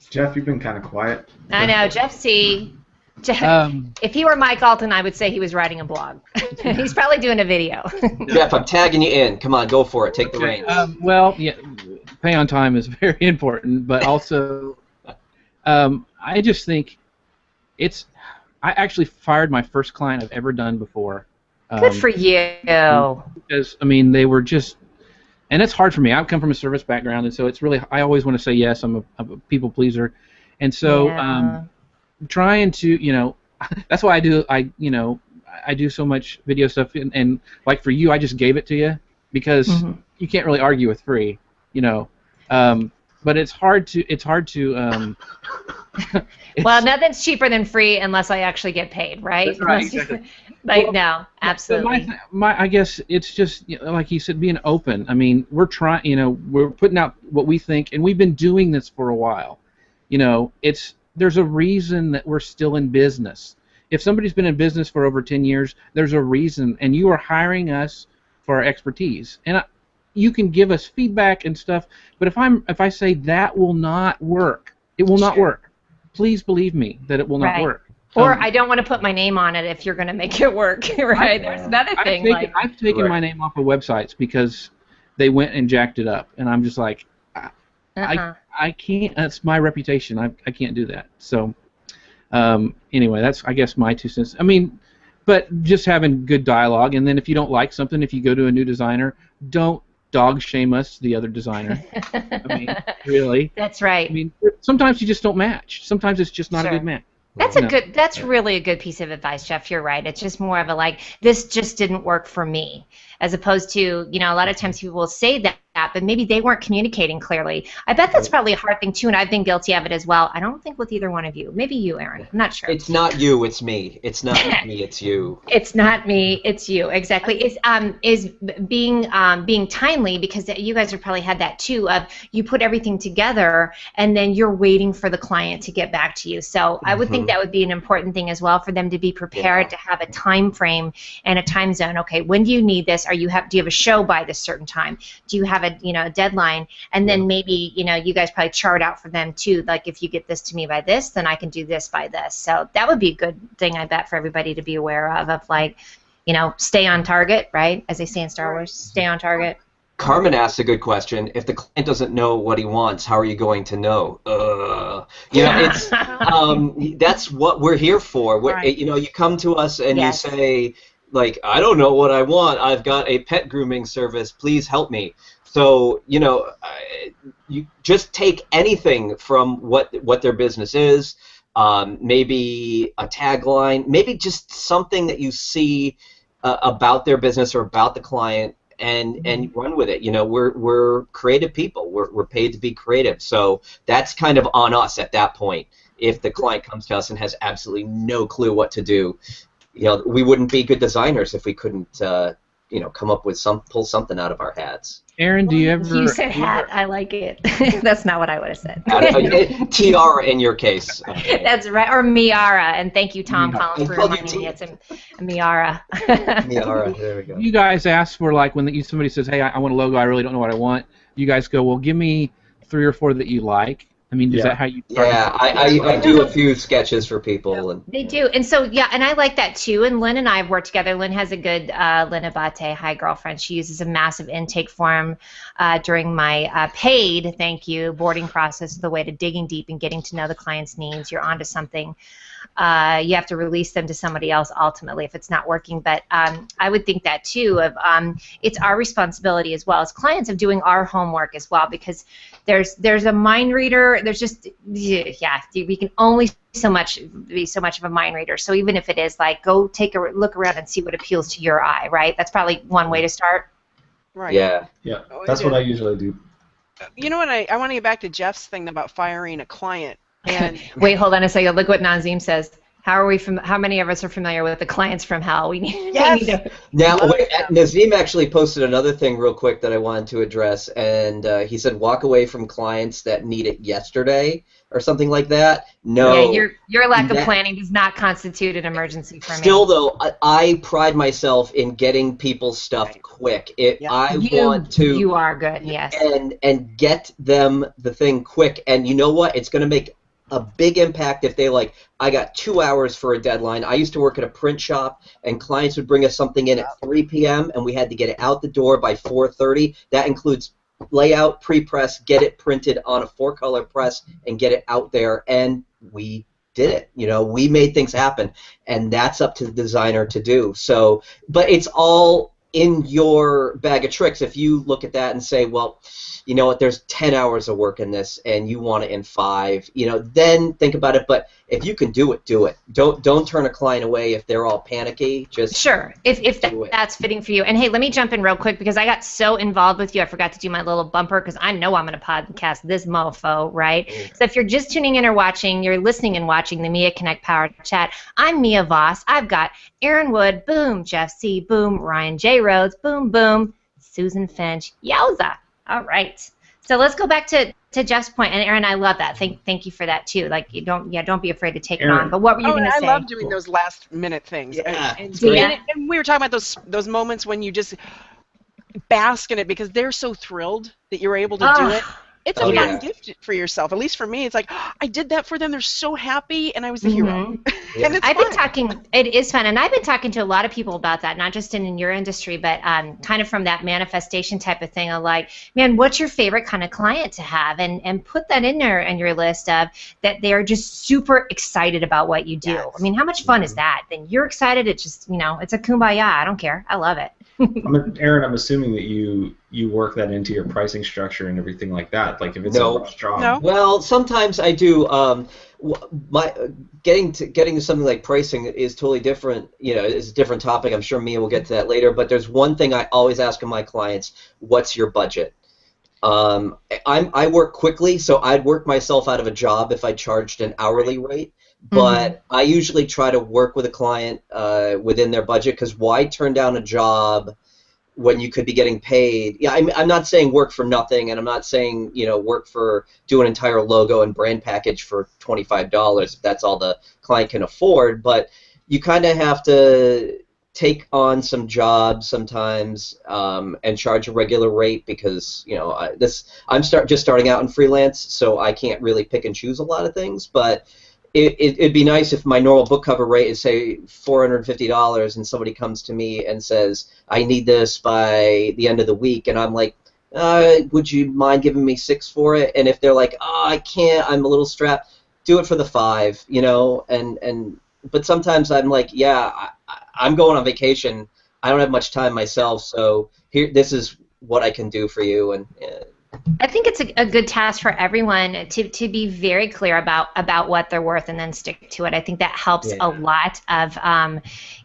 Jeff, you've been kind of quiet. I know, Jeff C. Jeff, if he were Mike Alton, I would say he was writing a blog. He's probably doing a video. Jeff, I'm tagging you in. Come on, go for it. Take the reins. Well, yeah, pay on time is very important, but also I just think I actually fired my first client I've ever done before. Good for you. Because, I mean, they were just, and it's hard for me. I come from a service background, and so it's really, I always want to say yes. I'm a people pleaser. And so trying to, that's why I do so much video stuff, and like for you, I just gave it to you because you can't really argue with free, but it's hard to well, nothing's cheaper than free unless I actually get paid, right? That's right, exactly. No, absolutely. I guess it's just like you said, being open. I mean, we're trying, we're putting out what we think, and we've been doing this for a while. There's a reason that we're still in business. If somebody's been in business for over 10 years, there's a reason, and you are hiring us for our expertise. And you can give us feedback and stuff, but if I say that will not work, it will not work. Please believe me that it will not work. Or I don't want to put my name on it if you're going to make it work, right? There's another thing. I've taken my name off of websites because they went and jacked it up, and I'm just like, I can't. That's my reputation. I can't do that. So anyway, that's, I guess, my 2 cents. I mean, but just having good dialogue, and then if you don't like something, if you go to a new designer, don't dog shame us, the other designer. I mean, really. That's right. I mean, sometimes you just don't match. Sometimes it's just not a good match. That's really a good piece of advice, Jeff. You're right. It's just more of a like, this just didn't work for me, as opposed to, a lot of times people will say that, but maybe they weren't communicating clearly. I bet that's probably a hard thing too, and I've been guilty of it as well. I don't think with either one of you. Maybe you, Aaron. I'm not sure. It's not you, it's me. It's not me, it's you. It's not me, it's you. Exactly. Is being timely, because you guys have probably had that too, of you put everything together and then you're waiting for the client to get back to you. So I would think that would be an important thing as well, for them to be prepared to have a time frame and a time zone. Okay, when do you need this? Do you have a show by this certain time? Do you have a deadline? And then maybe you guys probably chart out for them too, like, if you get this to me by this, then I can do this by this. So that would be a good thing, I bet, for everybody to be aware of like, stay on target, right? As they say in Star Wars, stay on target. Carmen asks a good question. If the client doesn't know what he wants, how are you going to know? It's that's what we're here for. Right. You come to us and you say, like, I don't know what I want. I've got a pet grooming service. Please help me. So, you just take anything from what their business is, maybe a tagline, maybe just something that you see about their business or about the client, and run with it. We're creative people. We're paid to be creative. So that's kind of on us at that point. If the client comes to us and has absolutely no clue what to do, we wouldn't be good designers if we couldn't, come up with pull something out of our hats. Aaron, do you ever? You said hat. I like it. That's not what I would have said. Tiara in your case. That's right, or Miara. And thank you, Tom Collins, for reminding me it's a Miara. Miara, there we go. You guys ask for, like, when somebody says, "Hey, I want a logo. I really don't know what I want." You guys go, "Well, give me 3 or 4 that you like." I mean, is that how you? Yeah, I do a few sketches for people, and they do, and so and I like that too. And Lynn and I have worked together. Lynn has a good Lynn Abate, hi girlfriend. She uses a massive intake form during my paid, thank you, boarding process, the way to digging deep and getting to know the client's needs. You're onto something. You have to release them to somebody else ultimately if it's not working. But I would think that too of it's our responsibility as well as clients of doing our homework as well, because there's a mind reader. There's just we can only be so much of a mind reader. So even if it is like go take a look around and see what appeals to your eye, right? That's probably one way to start. Right. Yeah. Yeah. That's what I usually do. You know what? I want to get back to Jeff's thing about firing a client. And wait, hold on a second. Look what Nazim says. How many of us are familiar with the clients from hell? We need to. Now, Nazim actually posted another thing real quick that I wanted to address, and he said walk away from clients that need it yesterday or something like that. No. Yeah, your lack of planning does not constitute an emergency for me. Still, though, I pride myself in getting people's stuff quick. You are good, yes. And get them the thing quick, and you know what? It's going to make a big impact if they I got 2 hours for a deadline. I used to work at a print shop, and clients would bring us something in at 3 p.m., and we had to get it out the door by 4:30. That includes layout, pre-press, get it printed on a 4-color press, and get it out there, and we did it. We made things happen, and that's up to the designer to do. So, but it's all in your bag of tricks. If you look at that and say, well, you know what, there's 10 hours of work in this and you want it in 5, then think about it. But if you can do it, do it. Don't turn a client away if they're all panicky. Just sure, if that's fitting for you. And hey, let me jump in real quick because I got so involved with you, I forgot to do my little bumper because I know I'm going to podcast this mofo, right? So if you're just tuning in or watching, you're listening and watching the Mia Connect Power Chat. I'm Mia Voss. I've got Aaron Wood, boom, Jeff C, boom, Ryan J. Rhodes, boom, boom, Susan Finch, yowza. All right. So let's go back to Jeff's point. And Aaron, I love that. Thank you for that too. Like you don't be afraid to take Aaron. it on. But what were you going to say? I love doing those last minute things. Yeah. And we were talking about those moments when you just bask in it because they're so thrilled that you're able to do it. It's a fun gift for yourself. At least for me, it's like, I did that for them. They're so happy, and I was the hero. Yeah. And it's I've fun. been talking, it is fun, and I've been talking to a lot of people about that, not just in your industry, but kind of from that manifestation type of thing of like, man, what's your favorite kind of client to have? And put that in there in your list of that they're just super excited about what you do. Yes. I mean, how much fun is that? Then you're excited, it's just, it's a kumbaya. I don't care. I love it. Aaron, I'm assuming that you work that into your pricing structure and everything like that. Like if it's a rough job. No. Well, sometimes I do. Getting to something like pricing is totally different. It's a different topic. I'm sure Mia will get to that later. But there's one thing I always ask of my clients: what's your budget? I work quickly, so I'd work myself out of a job if I charged an hourly rate. But I usually try to work with a client within their budget, because why turn down a job when you could be getting paid? Yeah, I'm not saying work for nothing, and I'm not saying work for do an entire logo and brand package for $25 if that's all the client can afford. But you kind of have to take on some jobs sometimes and charge a regular rate, because I'm just starting out in freelance, so I can't really pick and choose a lot of things. But it'd be nice if my normal book cover rate is, say, $450, and somebody comes to me and says, I need this by the end of the week, and I'm like, would you mind giving me $6 for it? And if they're like, oh, I can't, I'm a little strapped, do it for the $5, but sometimes I'm like, yeah, I'm going on vacation, I don't have much time myself, so this is what I can do for you, and I think it's a good task for everyone to be very clear about what they're worth and then stick to it. I think that helps a lot of,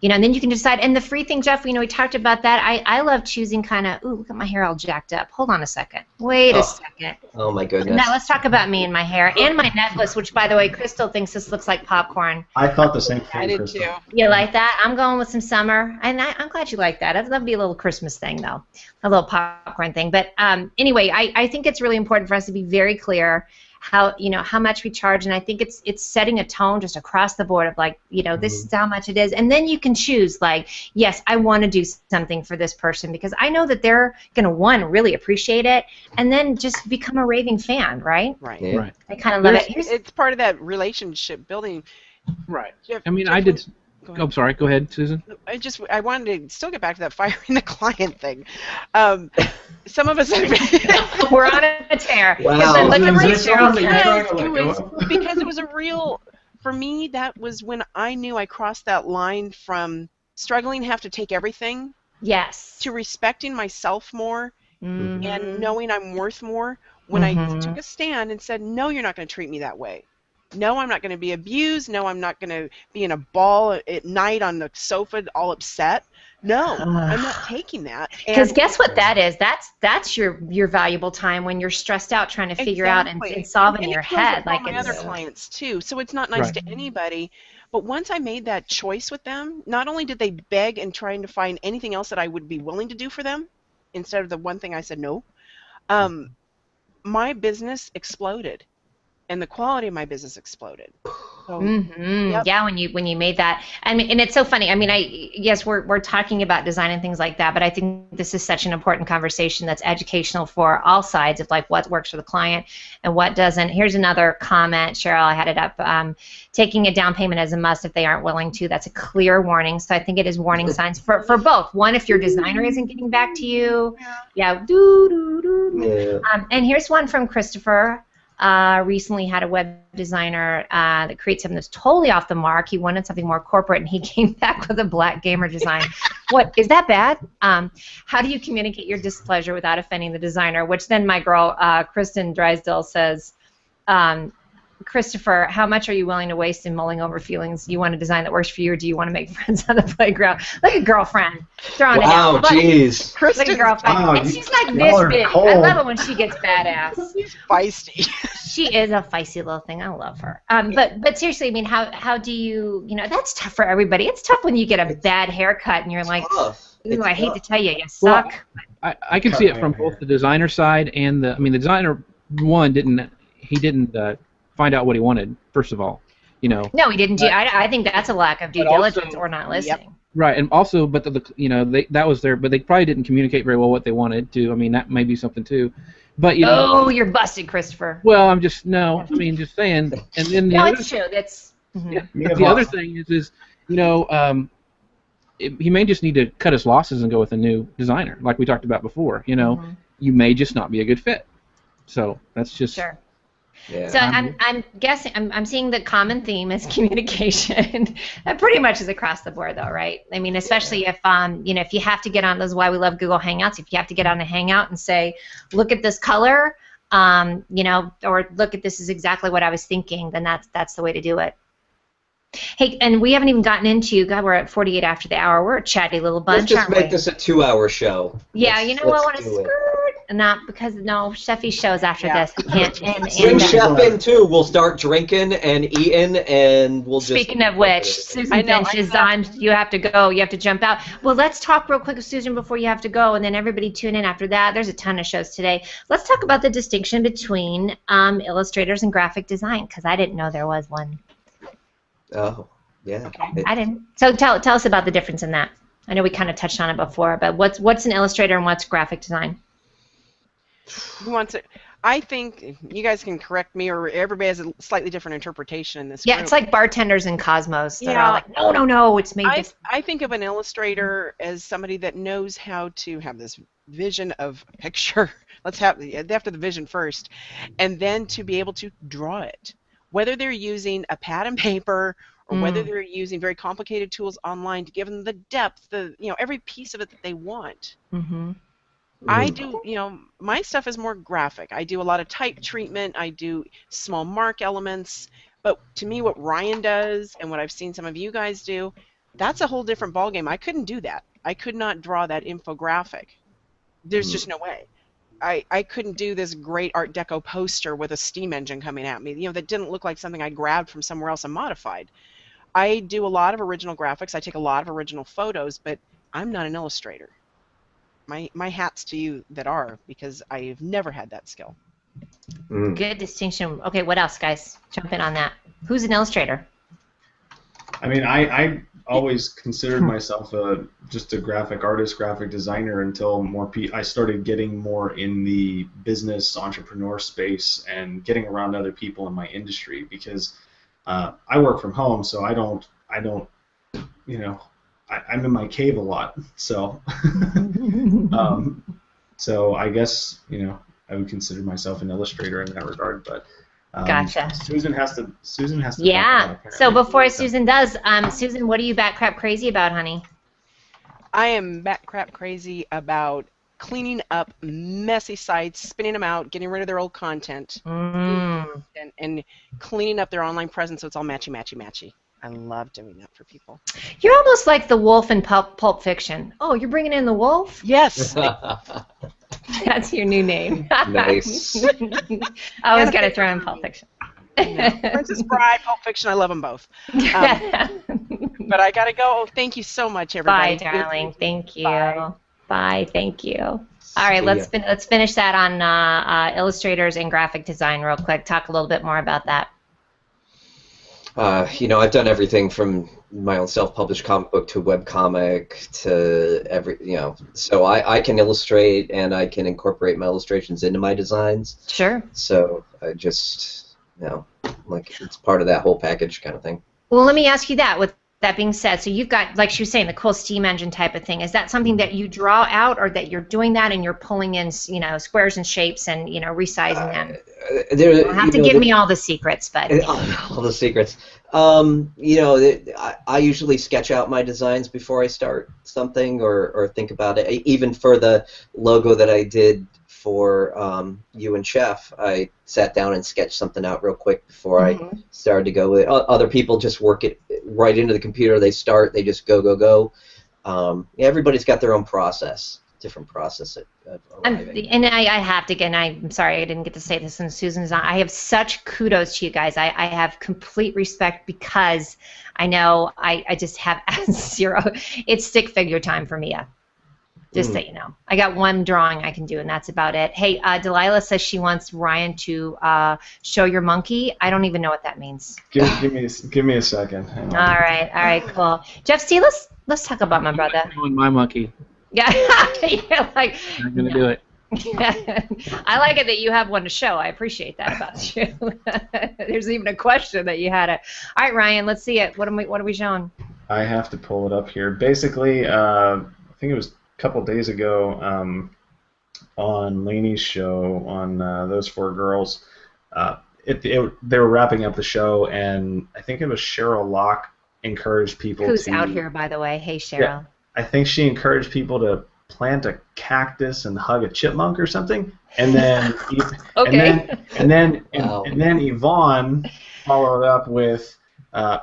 you know, and then you can decide. And the free thing, Jeff, you know, we talked about that. I love choosing kind of, ooh, look at my hair all jacked up. Hold on a second. Wait a second. Oh, my goodness. Now let's talk about me and my hair and my necklace, which, by the way, Crystal thinks this looks like popcorn. I thought the same thing, I did Crystal. too. You like that? I'm going with some summer, and I'm glad you like that. That'd be a little Christmas thing, though, a little popcorn thing. But anyway, I think it's really important for us to be very clear how much we charge, and I think it's setting a tone just across the board of like, you know, this is how much it is, and then you can choose like, yes, I want to do something for this person because I know that they're gonna really appreciate it, and then just become a raving fan, right? Right. Yeah. Right. I kind of love it. It's part of that relationship building. Right. Jeff, I mean, Jeff, I did. go Oh, ahead. I'm sorry. Go ahead, Susan. I wanted to still get back to that firing the client thing. Some of us We're on a tear. Wow. Then look at my Is there someone that you're trying Cheryl. to let go of? because it was a real, for me, that was when I knew I crossed that line from struggling to have to take everything Yes. to respecting myself more Mhm. and knowing I'm worth more when I Mhm. took a stand and said, no, you're not going to treat me that way. No, I'm not going to be abused. No, I'm not going to be in a ball at night on the sofa all upset. No, I'm not taking that. Because And guess what that is? That's your valuable time when you're stressed out trying to figure out exactly. and solve in And your it goes head. with all Like my other it's clients too. So it's not nice Right. to anybody. But once I made that choice with them, not only did they beg and trying to find anything else that I would be willing to do for them, instead of the one thing I said no, my business exploded, and the quality of my business exploded. So Yep. Yeah, when you made that, I mean, and it's so funny. I mean, yes, we're talking about design and things like that, but I think this is such an important conversation that's educational for all sides of like what works for the client and what doesn't. Here's another comment, Cheryl. I had it up. Taking a down payment is a must if they aren't willing to. That's a clear warning. So I think it is warning signs for both. One, if your designer isn't getting back to you, and here's one from Christopher. Recently had a web designer that created something that's totally off the mark. He wanted something more corporate, and he came back with a black gamer design. What, is that bad? How do you communicate your displeasure without offending the designer? Which then my girl, Kristen Drysdale, says, Christopher, how much are you willing to waste in mulling over feelings? You want a design that works for you, or do you want to make friends on the playground? Look at girlfriend throwing it out. Wow, jeez. Look at girlfriend. Wow, and she's like y'all this are big. I cold. love it when she gets badass. she's feisty. She is a feisty little thing. I love her. But seriously, I mean, how do you that's tough for everybody. It's tough when you get a bad haircut and you're like, Tough. ooh, I hate to tell you, you Well, suck. I can see it from both the designer side and the. I mean, the designer didn't find out what he wanted. First of all, No, he didn't do. I think that's a lack of due but also- diligence or not listening. right, and also, but that was there, but they probably didn't communicate very well what they wanted to. I mean, that may be something too. But Oh, you're busted, Christopher. well, just saying. And then the No, other it's true. That's. Mhm. Yeah, Me but and the other Bob. thing is he may just need to cut his losses and go with a new designer, like we talked about before. You may just not be a good fit. So that's just Sure. Yeah. So I'm guessing I'm seeing the common theme is communication. That pretty much is across the board, though, right? I mean, especially if if you have to get on. This is why we love Google Hangouts. If you have to get on a Hangout and say, look at this color, or look at this is exactly what I was thinking, then that's the way to do it. Hey, and we haven't even gotten into. God, we're at 48 after the hour. We're a chatty little bunch, Let's just aren't make we? this a 2-hour show. Yeah, Let's- you know what? I let's want to do it. skirt. Not because Sheffy's show's after Yeah. this. We can't end. Bring end Chef in too. We'll start drinking and eating, and we'll just. Speaking of which, Susan I know, Finch I is know. on. You have to go. You have to jump out. Well, let's talk real quick, Susan, before you have to go, and then everybody tune in after that. There's a ton of shows today. Let's talk about the distinction between illustrators and graphic design, because I didn't know there was one. Oh, yeah. I didn't. So tell us about the difference in that. I know we kind of touched on it before, but what's an illustrator and what's graphic design? Who wants it? I think you guys can correct me, or everybody has a slightly different interpretation in this Yeah, group. it's like bartenders in Cosmos. They're Yeah. all like, no, it's made I different. think of an illustrator as somebody that knows how to have this vision of a picture. They have the vision first, and then to be able to draw it. Whether they're using a pad and paper or whether they're using very complicated tools online to give them the depth, every piece of it that they want. Mm-hmm. I do, my stuff is more graphic. I do a lot of type treatment. I do small mark elements. But to me, what Ryan does and what I've seen some of you guys do, that's a whole different ballgame. I couldn't do that. I could not draw that infographic. There's just no way. I couldn't do this great Art Deco poster with a steam engine coming at me, that didn't look like something I grabbed from somewhere else and modified. I do a lot of original graphics. I take a lot of original photos, but I'm not an illustrator. My hat's to you that are, because I've never had that skill. Good distinction. Okay, what else, guys? Jump in on that. Who's an illustrator? I mean, I always considered myself just a graphic artist, graphic designer until I started getting more in the business entrepreneur space and getting around other people in my industry, because I work from home, so I don't, I'm in my cave a lot, so so I guess I would consider myself an illustrator in that regard, but. Gotcha. Susan has to. Yeah. So before Susan does, Susan, what are you bat crap crazy about, honey? I am bat crap crazy about cleaning up messy sites, spinning them out, getting rid of their old content, and cleaning up their online presence so it's all matchy. I love doing that for people. You're almost like the wolf in Pulp Fiction. Oh, you're bringing in the wolf? Yes. That's your new name. Nice. I always got to throw in Pulp Fiction. Princess Bride, Pulp Fiction, I love them both. But I got to go. Oh, thank you so much, everybody. Bye, darling. Thank you. Bye. Thank you. All right, let's finish that on illustrators and graphic design real quick. Talk a little bit more about that. I've done everything from my own self-published comic book to webcomic to so I can illustrate and I can incorporate my illustrations into my designs. Sure. So I just, like it's part of that whole package kind of thing. Well, let me ask you that. With that being said, so you've got, like she was saying, the cool steam engine type of thing. Is that something that you draw out, or that you're doing that and you're pulling in, squares and shapes and, resizing them? You don't have to give me all the secrets, but all the secrets. I usually sketch out my designs before I start something or think about it. Even for the logo that I did for you and Chef, I sat down and sketched something out real quick before I started to go with it. Other people just work it right into the computer. They just go. Everybody's got their own process, different process of arriving. And I have to, again, I'm sorry I didn't get to say this when Susan's on. I have such kudos to you guys. I have complete respect, because I know I just have zero. It's stick figure time for Mia. Just so you know. I got one drawing I can do, and that's about it. Hey, Delilah says she wants Ryan to show your monkey. I don't even know what that means. Give me a second. All right, cool. Jeff, see, let's talk about my brother. Showing my monkey. Yeah, you're like. I'm gonna do it. I like it that you have one to show. I appreciate that about you. There's even a question that you had it. All right, Ryan, let's see it. What are we showing? I have to pull it up here. Basically, I think it was a couple days ago on Lainey's show on Those Four Girls. They were wrapping up the show, and I think it was Cheryl Locke encouraged people Who's out here, by the way. Hey, Cheryl. Yeah, I think she encouraged people to plant a cactus and hug a chipmunk or something, and then and then Yvonne followed up with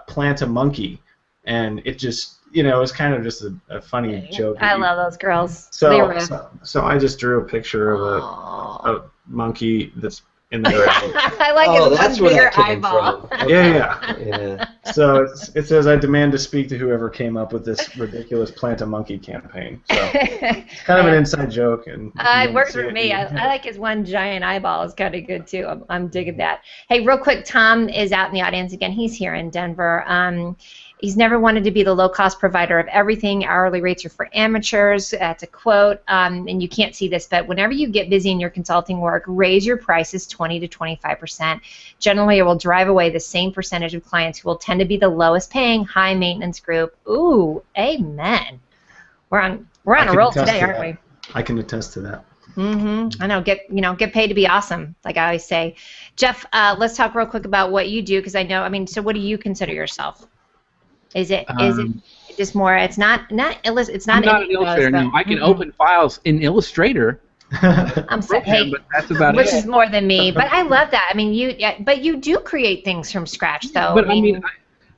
plant a monkey, and it just it was kind of just a funny joke. I love those girls. So I just drew a picture of a monkey that's in the ground. I like it. That's where that came from. Yeah. So it says, I demand to speak to whoever came up with this ridiculous plant a monkey campaign. So it's kind of an inside joke. And it works for me. I like his one giant eyeball. It's kind of good too. I'm digging that. Hey, real quick, Tom is out in the audience again. He's here in Denver. He's never wanted to be the low-cost provider of everything. Hourly rates are for amateurs. That's a quote. And you can't see this, but whenever you get busy in your consulting work, raise your prices 20 to 25%. Generally, it will drive away the same percentage of clients who will tend to be the lowest-paying, high-maintenance group. Ooh, amen. We're on a roll today, aren't we? I can attest to that. I know. Get paid to be awesome, like I always say. Jeff, let's talk real quick about what you do, because I know. I mean, so what do you consider yourself? Is it just more? It's not. It's not. I'm not an illustrator. No, I can open files in Illustrator I'm sorry. Hey, but that's about which it. is more than me. But I love that. I mean, but you do create things from scratch, though. But I mean,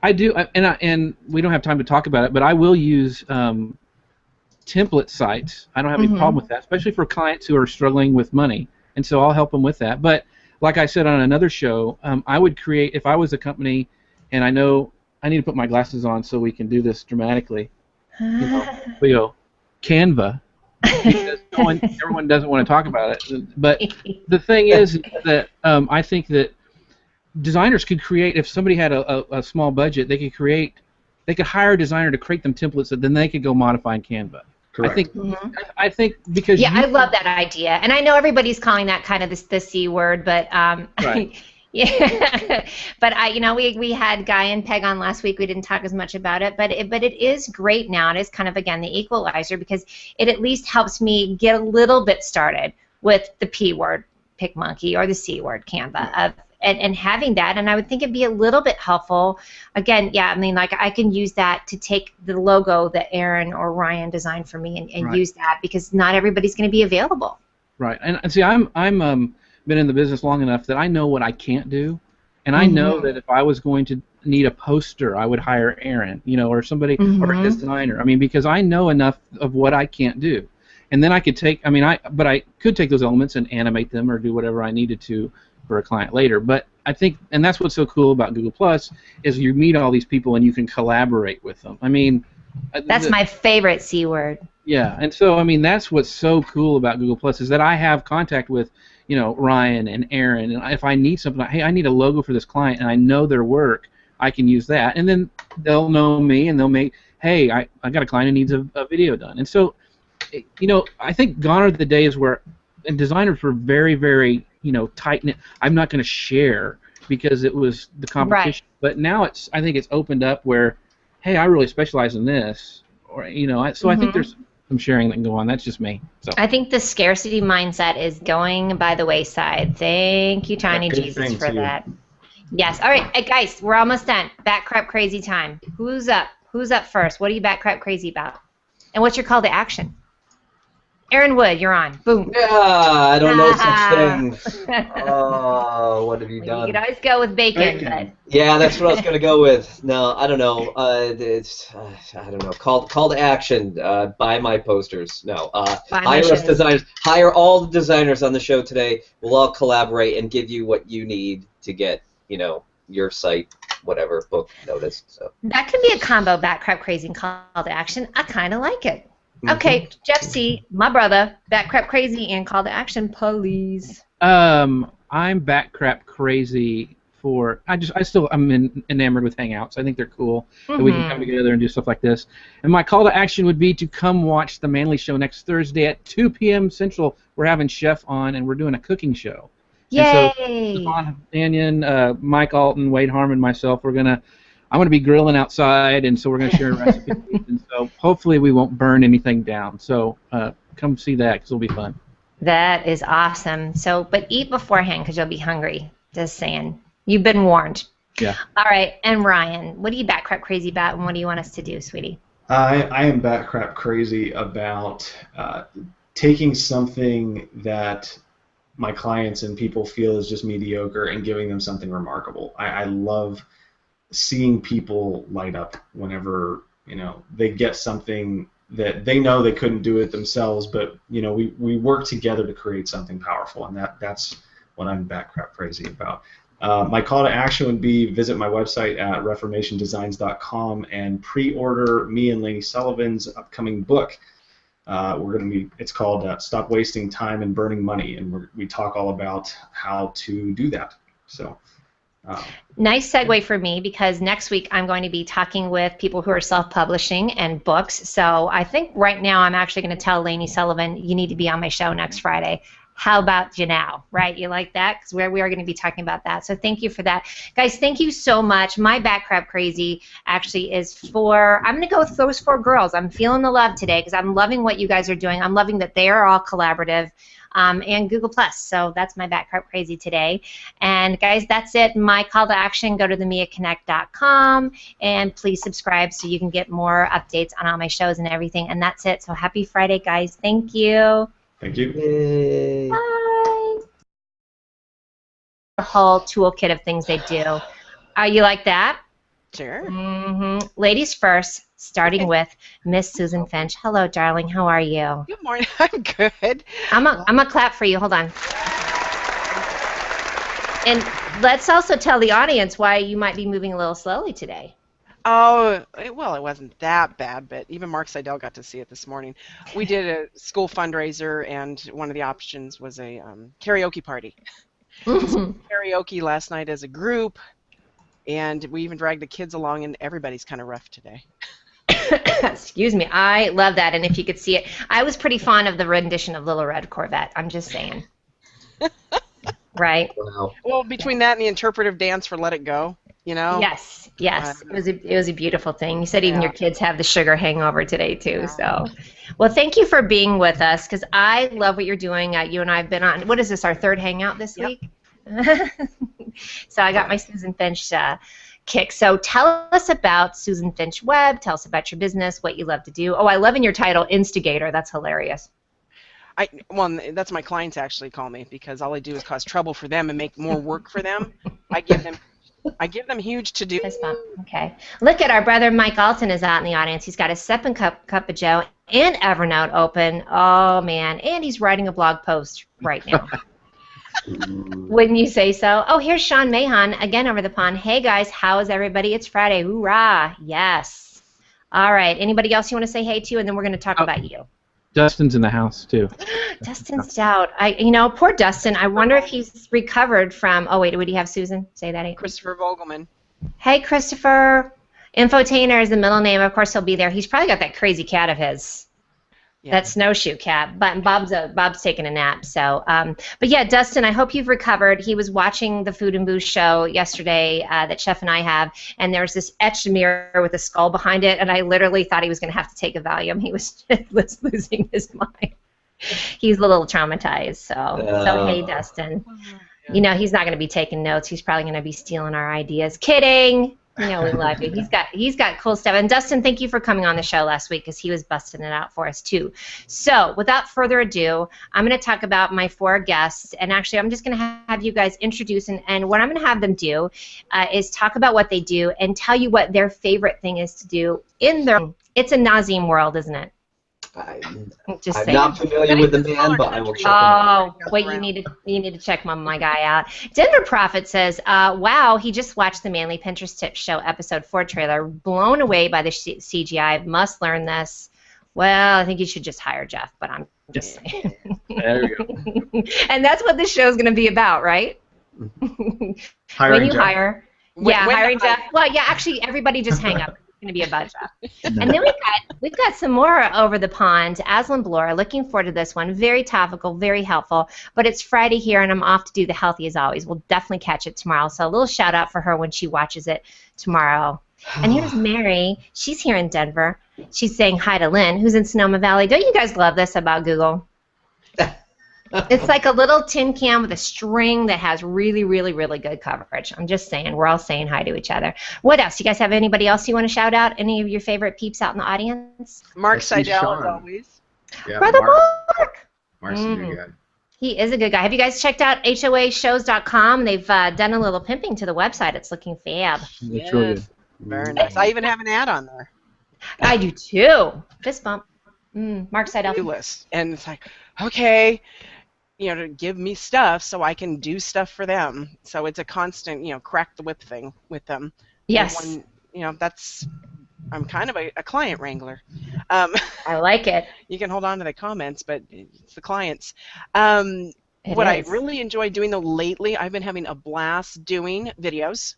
I do, and we don't have time to talk about it. But I will use template sites. I don't have any problem with that, especially for clients who are struggling with money. And so I'll help them with that. But like I said on another show, I would create, if I was a company, and I know I need to put my glasses on so we can do this dramatically. We go Canva, because everyone doesn't want to talk about it. But the thing is that I think that designers could create, if somebody had a small budget, they could hire a designer to create them templates that then they could go modify in Canva. Correct. I think because I love that idea, and I know everybody's calling that kind of the C word, but right. yeah, but we had Guy and Peg on last week. We didn't talk as much about it, but it is great now. It is kind of again the equalizer because it at least helps me get a little bit started with the P word, PicMonkey, or the C word, Canva. And having that, and I would think it'd be a little bit helpful. Again, yeah, I mean, like I can use that to take the logo that Aaron or Ryan designed for me and use that because not everybody's going to be available. Right, and see, I'm been in the business long enough that I know what I can't do, and I know that if I was going to need a poster, I would hire Aaron, or somebody or a designer. I mean, because I know enough of what I can't do, and then I could take. I mean, I could take those elements and animate them or do whatever I needed to for a client later. But I think, and that's what's so cool about Google Plus, is you meet all these people and you can collaborate with them. I mean, that's my favorite C word. Yeah, and so I mean that's what's so cool about Google Plus is that I have contact with, Ryan and Aaron, and if I need something, hey, I need a logo for this client, and I know their work, I can use that, and then they'll know me, and they'll make, hey, I got a client who needs a video done, and so, I think gone are the days where designers were very, very tight-knit. I'm not going to share because it was the competition. Right. But now I think it's opened up where, hey, I really specialize in this, or so I think there's some sharing that can go on. That's just me. So I think the scarcity mindset is going by the wayside. Thank you, Tiny Jesus, for that. Yes. All right, hey, guys, we're almost done. Back crap crazy time. Who's up? Who's up first? What are you back crap crazy about? And what's your call to action? Aaron Wood, you're on. Boom. Yeah, I don't know such thing. Oh, what have you done? You can always go with bacon. But... Yeah, that's what I was going to go with. No, I don't know. I don't know. Call to action. Buy my posters. No. Hire us designers. Hire all the designers on the show today. We'll all collaborate and give you what you need to get, your site, whatever, book noticed. So that could be a combo, back crap crazy and call to action. I kind of like it. Okay, Jeff C., my brother, back crap crazy and call to action, please. I'm back crap crazy for I'm enamored with Hangouts. I think they're cool that we can come together and do stuff like this. And my call to action would be to come watch the Manly Show next Thursday at 2 p.m. Central. We're having Chef on and we're doing a cooking show. Yay! And so Stefan Daniel, Mike Alton, Wade Harmon, myself, I'm going to be grilling outside, and so we're going to share recipes, and so hopefully we won't burn anything down. So come see that because it'll be fun. That is awesome. So, but eat beforehand because you'll be hungry. Just saying. You've been warned. Yeah. All right, and Ryan, what are you back crap crazy about, and what do you want us to do, sweetie? I am back crap crazy about taking something that my clients and people feel is just mediocre and giving them something remarkable. I love seeing people light up whenever they get something that they know they couldn't do it themselves, but we work together to create something powerful, and that's what I'm back crap crazy about. My call to action would be visit my website at reformationdesigns.com and pre-order me and Lainey Sullivan's upcoming book. It's called Stop Wasting Time and Burning Money, and we talk all about how to do that. So. Nice segue for me because next week I'm going to be talking with people who are self-publishing and books. So I think right now I'm actually going to tell Lainey Sullivan, you need to be on my show next Friday. How about you now, right? You like that? Because we are going to be talking about that. So thank you for that. Guys, thank you so much. My back crap crazy actually is I'm going to go with those 4 girls. I'm feeling the love today because I'm loving what you guys are doing. I'm loving that they are all collaborative. And Google+. So that's my back crap crazy today. And guys, that's it. My call to action, go to themiaconnect.com and please subscribe so you can get more updates on all my shows and everything. And that's it. So happy Friday, guys. Thank you. Thank you. Yay. Bye. A whole toolkit of things they do. You like that? Sure. Ladies first, starting with Miss Susan Finch. Hello, darling. How are you? Good morning. I'm good. I'm gonna clap for you. Hold on. And let's also tell the audience why you might be moving a little slowly today. Oh, well, it wasn't that bad, but even Mark Seidel got to see it this morning. We did a school fundraiser, and one of the options was a karaoke party. Karaoke last night as a group, and we even dragged the kids along, and everybody's kind of rough today. Excuse me. I love that, and if you could see it, I was pretty fond of the rendition of Little Red Corvette. I'm just saying. Right? Wow. Well, between that and the interpretive dance for Let It Go, you know? Yes. It was a beautiful thing. You said even your kids have the sugar hangover today too. So, well, thank you for being with us because I love what you're doing. You and I have been on. What is this? Our third hangout this week. So I got my Susan Finch kick. So tell us about Susan Finch Web. Tell us about your business, what you love to do. Oh, I love in your title, Instigator. That's hilarious. Well, that's my clients actually call me because all I do is cause trouble for them and make more work for them. I give them huge to-do. Okay. Look at our brother Mike Alton is out in the audience. He's got a Sip and Cup of Joe and Evernote open. Oh, man. And he's writing a blog post right now. Wouldn't you say so? Oh, here's Sean Mahon again over the pond. Hey, guys. How is everybody? It's Friday. Hoorah. Yes. All right. Anybody else you want to say hey to? And then we're going to talk about you. Dustin's in the house too. Dustin's stout. Poor Dustin. I wonder if he's recovered from. Oh wait, would he have Susan? Say that again. Christopher Vogelman. Hey, Christopher. Infotainer is the middle name. Of course, he'll be there. He's probably got that crazy cat of his. Yeah. That snowshoe cat. But Bob's taking a nap. So, but yeah, Dustin. I hope you've recovered. He was watching the Food and Booze show yesterday that Chef and I have, and there's this etched mirror with a skull behind it, and I literally thought he was going to have to take a Valium. He was losing his mind. He's a little traumatized. So hey, Dustin. He's not going to be taking notes. He's probably going to be stealing our ideas. Kidding. We love you. He's got cool stuff. And Dustin, thank you for coming on the show last week because he was busting it out for us too. So without further ado, I'm going to talk about my 4 guests. And actually, I'm just going to have you guys introduce. And what I'm going to have them do is talk about what they do and tell you what their favorite thing is to do in their. It's a Nazim world, isn't it? I'm not familiar with the man, but I will check him out. Oh, wait, you need to check my guy out. Denver Prophet says, wow, he just watched the Manly Pinterest Tip Show episode 4 trailer. Blown away by the CGI. Must learn this. Well, I think you should just hire Jeff, but I'm just saying. There you go. And that's what this show's going to be about, right? Hiring Jeff. Hiring Jeff. Well, yeah, actually, everybody just hang up. Going to be about Jeff. And then we've got some more over the pond. Aslan Blora, looking forward to this one. Very topical, very helpful. But it's Friday here, and I'm off to do the healthy as always. We'll definitely catch it tomorrow. So a little shout out for her when she watches it tomorrow. And here's Mary. She's here in Denver. She's saying hi to Lynn, who's in Sonoma Valley. Don't you guys love this about Google? It's like a little tin can with a string that has really, really, really good coverage. I'm just saying, we're all saying hi to each other. What else? You guys have anybody else you want to shout out? Any of your favorite peeps out in the audience? Mark Seidel, as always. Yeah, Brother Mark! Mark's a good guy. He is a good guy. Have you guys checked out HOAshows.com? They've done a little pimping to the website. It's looking fab. That's really good. Very nice. I even have an ad on there. I do too. Fist bump. Mark Seidel. List. And it's like, okay, to give me stuff so I can do stuff for them. So it's a constant, crack the whip thing with them. Yes. And I'm kind of a client wrangler. I like it. You can hold on to the comments, but it's the clients. I really enjoy doing though lately, I've been having a blast doing videos,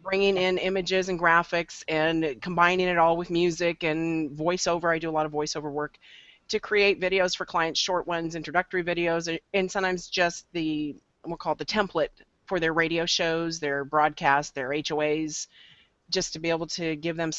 bringing in images and graphics and combining it all with music and voiceover. I do a lot of voiceover work to create videos for clients, short ones, introductory videos, and sometimes just we'll call it the template for their radio shows, their broadcasts, their HOAs, just to be able to give them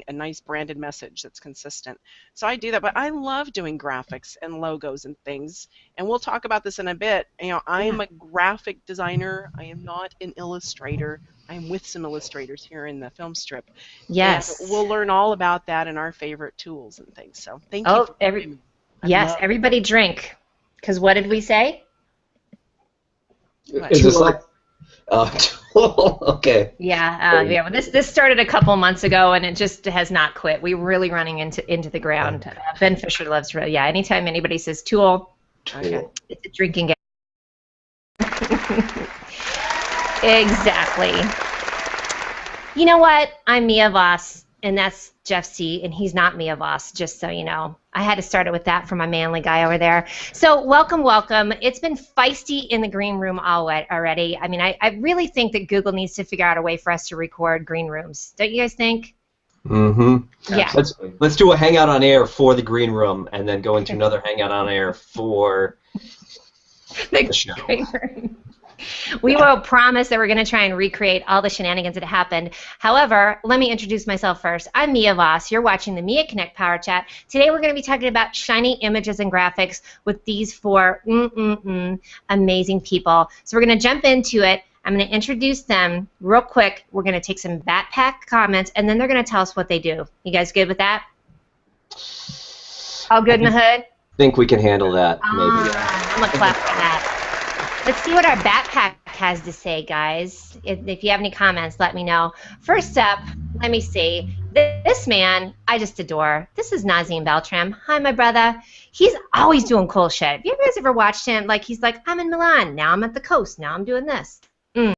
a nice branded message that's consistent. So I do that, but I love doing graphics and logos and things, and we'll talk about this in a bit. I am a graphic designer. I am not an illustrator. I'm with some illustrators here in the film strip. Yes. And we'll learn all about that and our favorite tools and things. So thank you. Everybody drink. Because what did we say? Is this like? Okay. Yeah, yeah. Well, this started a couple months ago, and it just has not quit. We're really running into the ground. Ben Fisher loves. Yeah, anytime anybody says tool, Okay. it's a drinking game. Exactly. You know what? I'm Mia Voss, and that's Jeff C., and he's not Mia Voss, just so you know. I had to start it with that for my manly guy over there. So welcome, welcome. It's been feisty in the green room already. I mean, I really think that Google needs to figure out a way for us to record green rooms. Don't you guys think? Mm-hmm. Yeah. Let's do a hangout on air for the green room, and then go into another hangout on air for the show. Green room. We will promise that we're going to try and recreate all the shenanigans that happened. However, let me introduce myself first. I'm Mia Voss. You're watching the Mia Connect Power Chat. Today we're going to be talking about shiny images and graphics with these four amazing people. So we're going to jump into it. I'm going to introduce them real quick. We're going to take some backpack comments, and then they're going to tell us what they do. You guys good with that? All good in the hood? I think we can handle that, maybe. I'm going to clap for that. Let's see what our backpack has to say, guys. If you have any comments, let me know. First up, let me see. This man, I just adore. This is Nazim Beltram. Hi, my brother. He's always doing cool shit. Have you guys ever watched him? Like, he's like, I'm in Milan. Now I'm at the coast. Now I'm doing this.